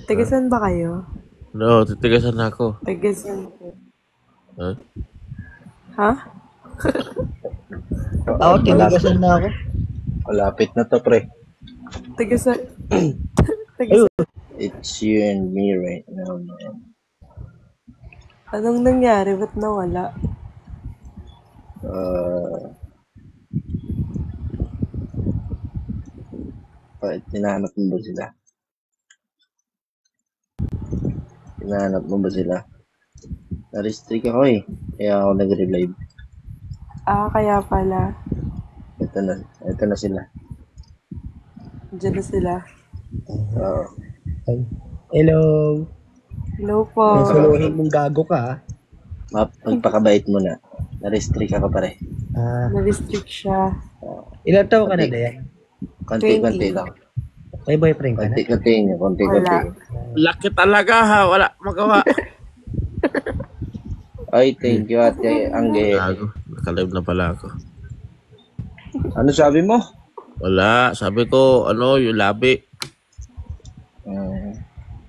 Tagasan ba kayo? No, titigasan na ako. Tagasan po. Ha? Ha? Ako, tinigasan na ako. Malapit na to, pre. Tagasan. It's you and me right now, man. Anong nangyari? Ba't nawala? Hinahanap mo ba sila? Na-restrict ako eh. Kaya ako nag-relive. Kaya pala. Ito na sila. Diyan na sila. Oo. Hello. Hello po. Suluhin mong gago ka Magpakabait mo na. Na-restrict ako pare. Na-restrict siya. Ilan taon ka na Dayan? Konti-konti lang. May boyfriend ka na? Konti-konti. Wala. Laki talaga ha. Wala magawa. Ay, thank you ate. Angge. Nakalive na pala ako. Ano sabi mo? Wala. Sabi ko, yung labi.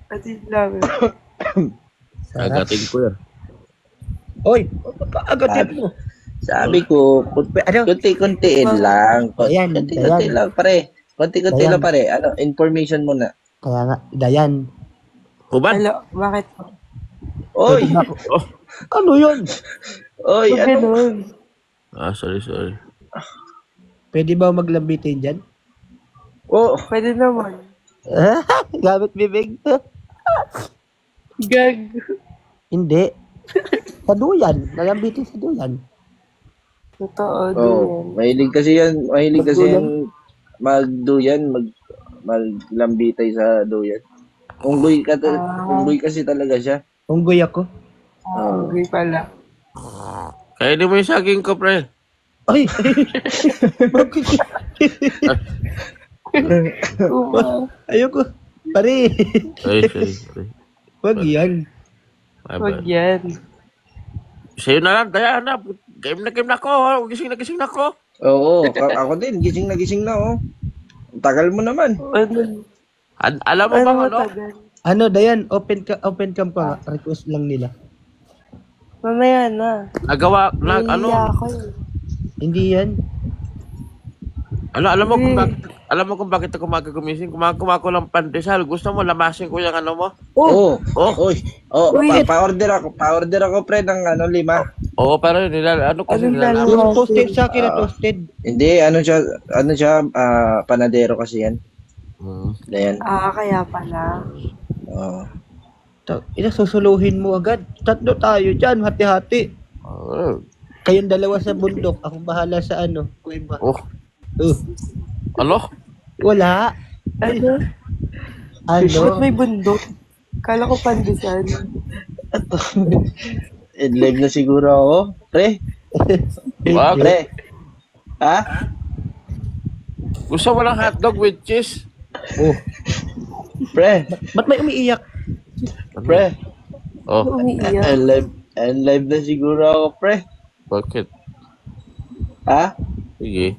Pati lang. Agatin ko yan. Oy, agatin mo. Sabi ko, konti-kontiin lang. Dayan. Konti-konti lang pare. Konti-konti lang pare. Information muna. Kaya nga, Dayan. Kuban? Hello, bakit? Oy! Ano yun? Oy, ano? Sorry. Pwede ba maglambitin dyan? Oh, Pwede naman. Gamit bibig. Gag. Hindi. Sa duyan. Nalambitin sa duyan. Totoo Oh, din. mahilig kasi yan magduyan, maglambitay sa duyan. Unggoy kasi talaga siya. Unggoy ako. Unggoy pala. Kainin mo yung saging ko, pre. Ay! Bakit? Ayoko. Pare. Ay, sorry. Wag yan. Wag yan. Sa'yo na lang, Diana. Game na ako. Gising na ako. Oo, ako din. Gising na oh. Ang tagal mo naman. Alam mo bang ano? Ano, Dayan? Open cam ka nga. Request lang nila. Mamaya na. Nagawa, Ako eh. Hindi yan. alam mo kung bakit ako gumising? Kumakuha ko ng pandesal. Gusto mo lamasin ko yung ano mo? Oo. Pa-order ako pre ng 5. Oo, pero ano kasi nilalaman? Yung toasted sa akin na toasted. Hindi, ano siya, panadero kasi yan. Dayan. Kaya pala. Oo. Susuluhin mo agad. 3 tayo dyan, hati-hati. Kayong 2 sa bundok, akong bahala sa kuweba. Ano? Wala. Ba't may bundok? Kala ko pandisan. Live na siguro ako. Pre? Wag. Pre? Ha? Gusto mo lang hotdog with cheese? Pre? Ba't may umiiyak? Pre? Umiiyak. Live na siguro ako, pre. Bakit? Ha? Sige.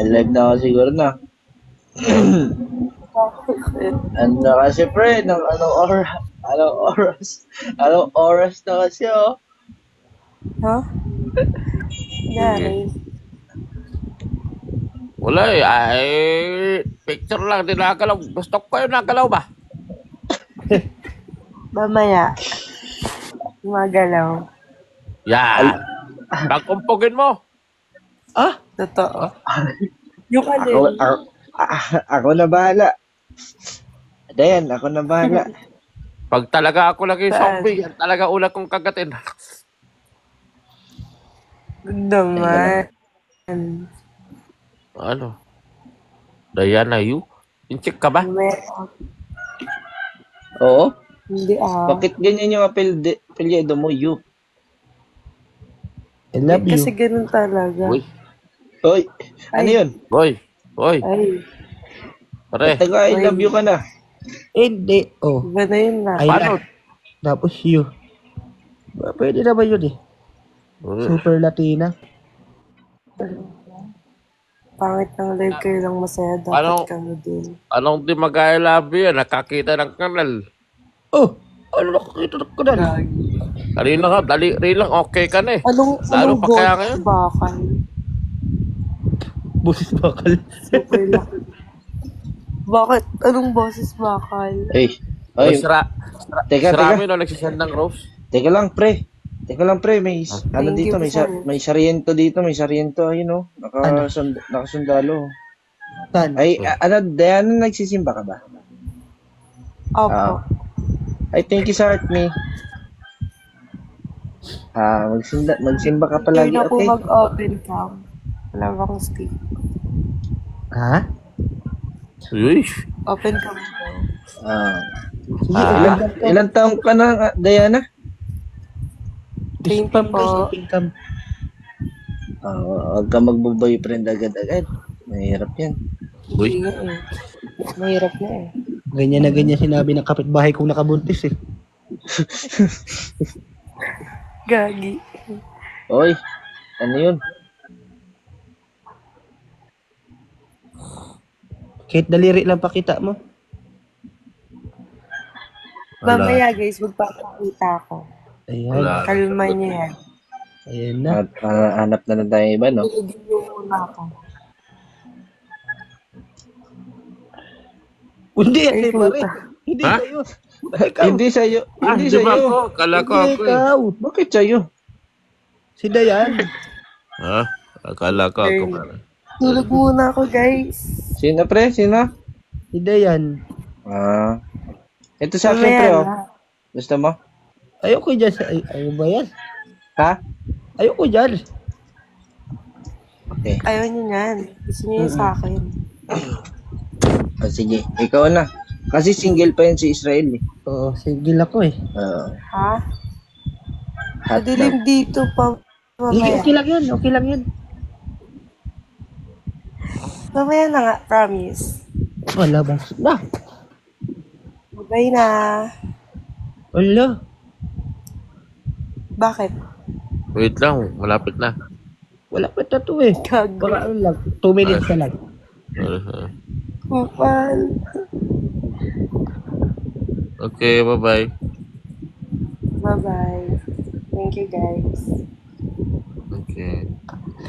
Live na ako siguro na. Ano kasi pre, anong oras na kasi Ha? Dari. Wala eh. Ay, picture lang. Di nakagalaw. Gusto ko yung nakagalaw ba? Mamaya. Magalaw. Yan. Pagkumpugin mo. Totoo. Yung Ako na bahala. Dayan, ako na bahala. Pag talaga ako lagi zombie, yan talaga ulat kong kagatin. naman. Ano? Diana, you? Incheck ka ba? Oo? Hindi Bakit ganyan yung apelyido mo, you? I love you. Kasi ganun talaga. Hoy, ano yun? Hoy. Ay. Pare. Taga, I love you ka na. Hindi. Iba na yun na. Paano? Tapos you. Pwede na ba yun eh? Super Latina. Pangit ng live kayo lang masaya. Dapat kami din. Anong di mag-I love you? Nakakita ng kanal. Ano nakakita ng kanal? Kanina ka, dali lang okay ka na eh. Anong pa kaya ngayon? Bakal? Boses bakal. Super laki. Bakit? Anong boses bakal? Hey. Teka. Marami na nagsisend ng rose. Teka lang, pre. May dito, may Sarmiento dito, ayun nakasundalo. Saan? Ay, Diana, nagsisimba ka ba? Opo. Ay, thank you sa me. Magsimba ka palagi, Hindi na po okay? mag-open cam. Wala bang stick. Ha? Uy. Open cam daw. Ilan taong ka na, Diana? 20 po. Huwag ka magbo-boyfriend agad-agad. Mahirap yan. Uy. Mahirap na eh. Ganyan na ganyan sinabi ng kapitbahay kong nakabuntis eh. Gagi. Oy, ano yun? Kahit daliri lang pakita mo. Mamaya guys, magpapakita ako. Ayan. Kalma niya yan. Ayan na. Hanap na tayo iba, no? Iligin muna ako. Hindi, pare. Hindi sa'yo. Hindi sa'yo. Hindi sa'yo. Kala ko ako eh. Ikaw. Bakit sa'yo? Si Dayan. Ha? Akala ko ako pare. Tulog muna ako guys. Sino, pre? Sino? Si Dayan. Ito sa akin, pre, oh. Gusto mo? Ayoko dyan sa... Ayaw ba yan? Ha? Ayoko dyan. Okay. Ayaw niyo yan. Gusto niyo yun sa akin. Sige, ikaw na. Kasi single pa yan si Israel eh. Oo, single ako eh. Ha? Hot Madilim dito pa. Mamaya. Okay lang yan, okay lang yan. Mamaya na nga, promise. Wala ba? Na! Bye na. Wala. Bakit? Wait lang, malapit na. Wala pa na to eh. Baka ano lang, 2 minutes ka lang. Kapal. Okay, bye-bye. Bye-bye. Thank you, guys. Okay.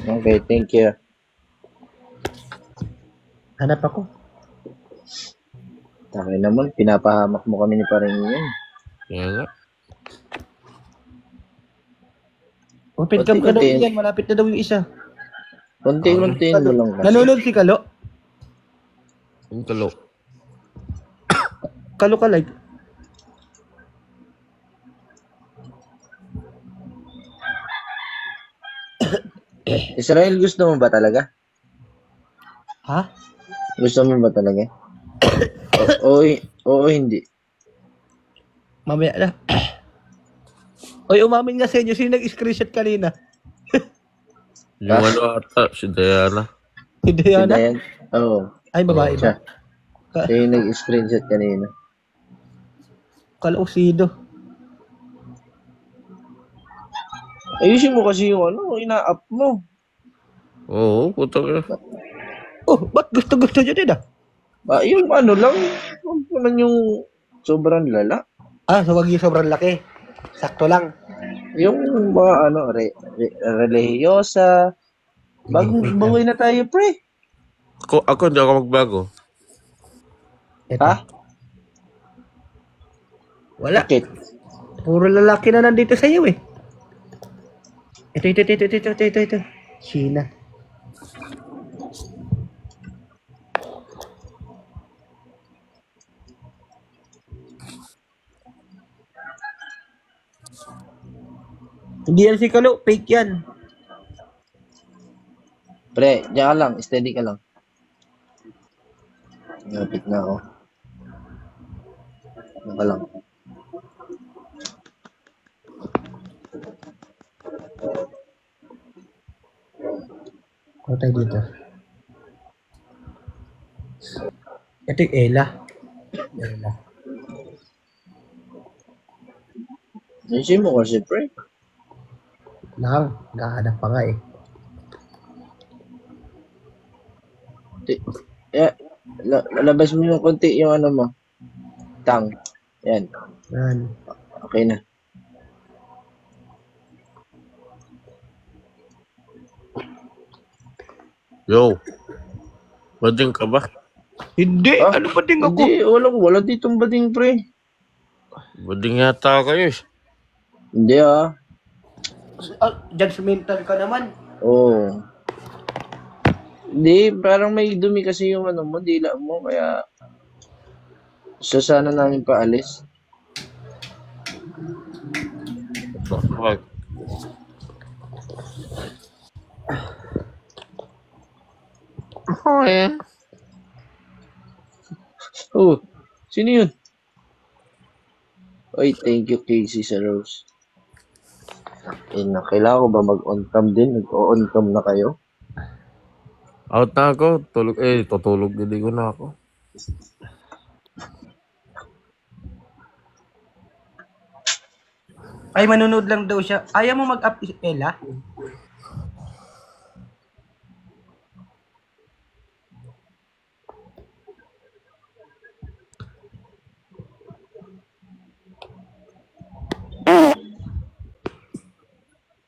Okay, thank you. Hanap ako. Takay naman, pinapahamak mo kami ni paring yun. Kaya nga. Open cam ka daw yan, malapit na daw yung isa. Konti-kontiin mo lang kasi. Nanonood si Kalo? Yung Kalo. Kalo ka like? Israel, gusto mo ba talaga? Ha? Gusto mo ba talaga? Oo, hindi. Mamaya na. Oy, umamin nga sa inyo. Sino nag-screenshot kanina? Yung ano ata, si Diana. Si Diana? Oo. Ay, babae ba? Siya yung nag-screenshot kanina. Kalausido. Ayusin mo kasi yung ina-up mo. Oo, puto ka. Oh, ba't gusto-gusto nyo din ah? Yung lang, yung sobrang lala. Ah, so wag yung sobrang laki. Sakto lang. Yung mga religyosa. Bagong buhay na tayo, pre. Ako hindi ako magbago. Ito. Ha? Wala. Bakit? Puro lalaki na nandito sa iyo eh. Ito. Sheena. Hindi yan si Kalo, fake yan. Pre, diyan ka lang, steady ka lang. Napit na ako. Diyan ka lang. Ano tayo dito? Ito yung Ella. Ayusin mo kasi, pre. Nakahanap pa nga eh. Labas mo yung konti yung mo. Tang. Yan. Yan. Okay na. Yo. Bading ka ba? Hindi. Ano bading ako? Hindi. Wala ditong bading, pre. Bading yata kayo eh. Hindi Judgmental ka naman. Oo. Hindi, parang may dumi kasi yung mo, dila mo, kaya sana namin paalis. Wag. Okay. Oh, sino yun? Oy, thank you, Casey sa Rose. Kailangan ko ba mag-on-cam din? Nag-on-cam na kayo? Out na ako. Tutulog din ko na ako. Ay, manonood lang daw siya. Ayaw mo mag-up, Ella?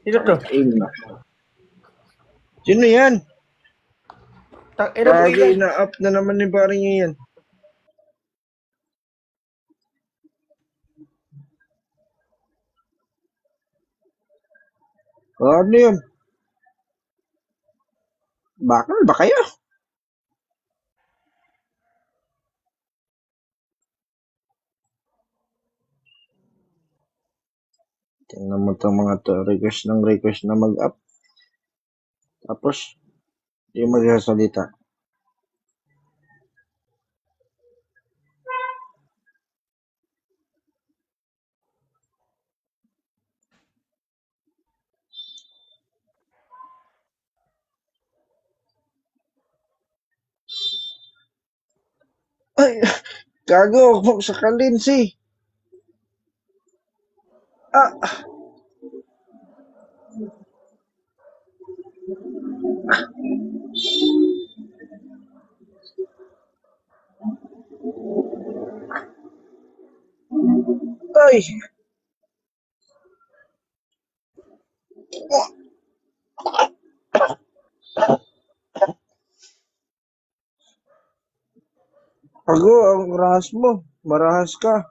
Sino to? Sino yan? Lagi na-up na naman ni paring yan. Ano yun? Bakal ba kayo? Tingnan mo itong mga request na mag-up. Tapos, Yung magsasalita. Ay, gago, huwag mo sakalin si. Ah, ay. Gago, ang rahas mo. Marahas ka.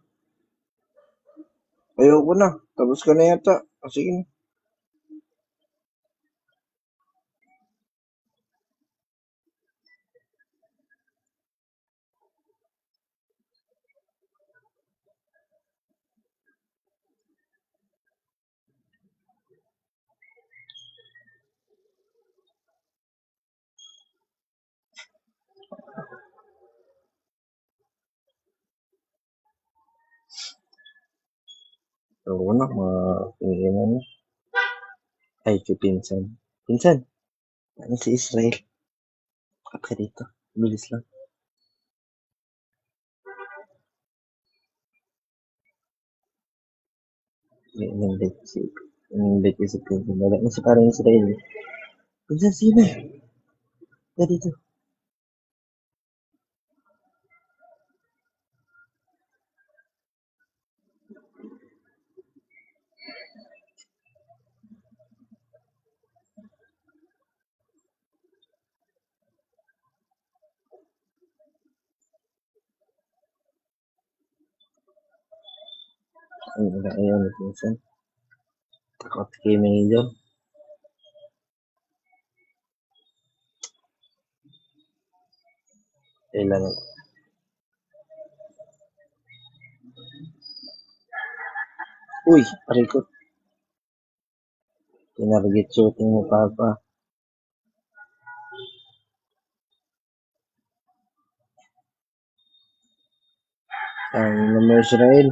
Ayoko na. Tapos ka na yata. Sige na. Ayoko na. Tingnan na. Ay, si Pinsan. Pinsan, ano si Israel? Bakit ka dito? Bilis lang. In-invite si Pinsan. Wala na si parang Israel. Pinsan, sino? Ka dito. Ayan, Pinsan. Takot kay Major. Kailangan. Uy, aray ko. Tinarget shooting mo, Papa. Ang naman Israel.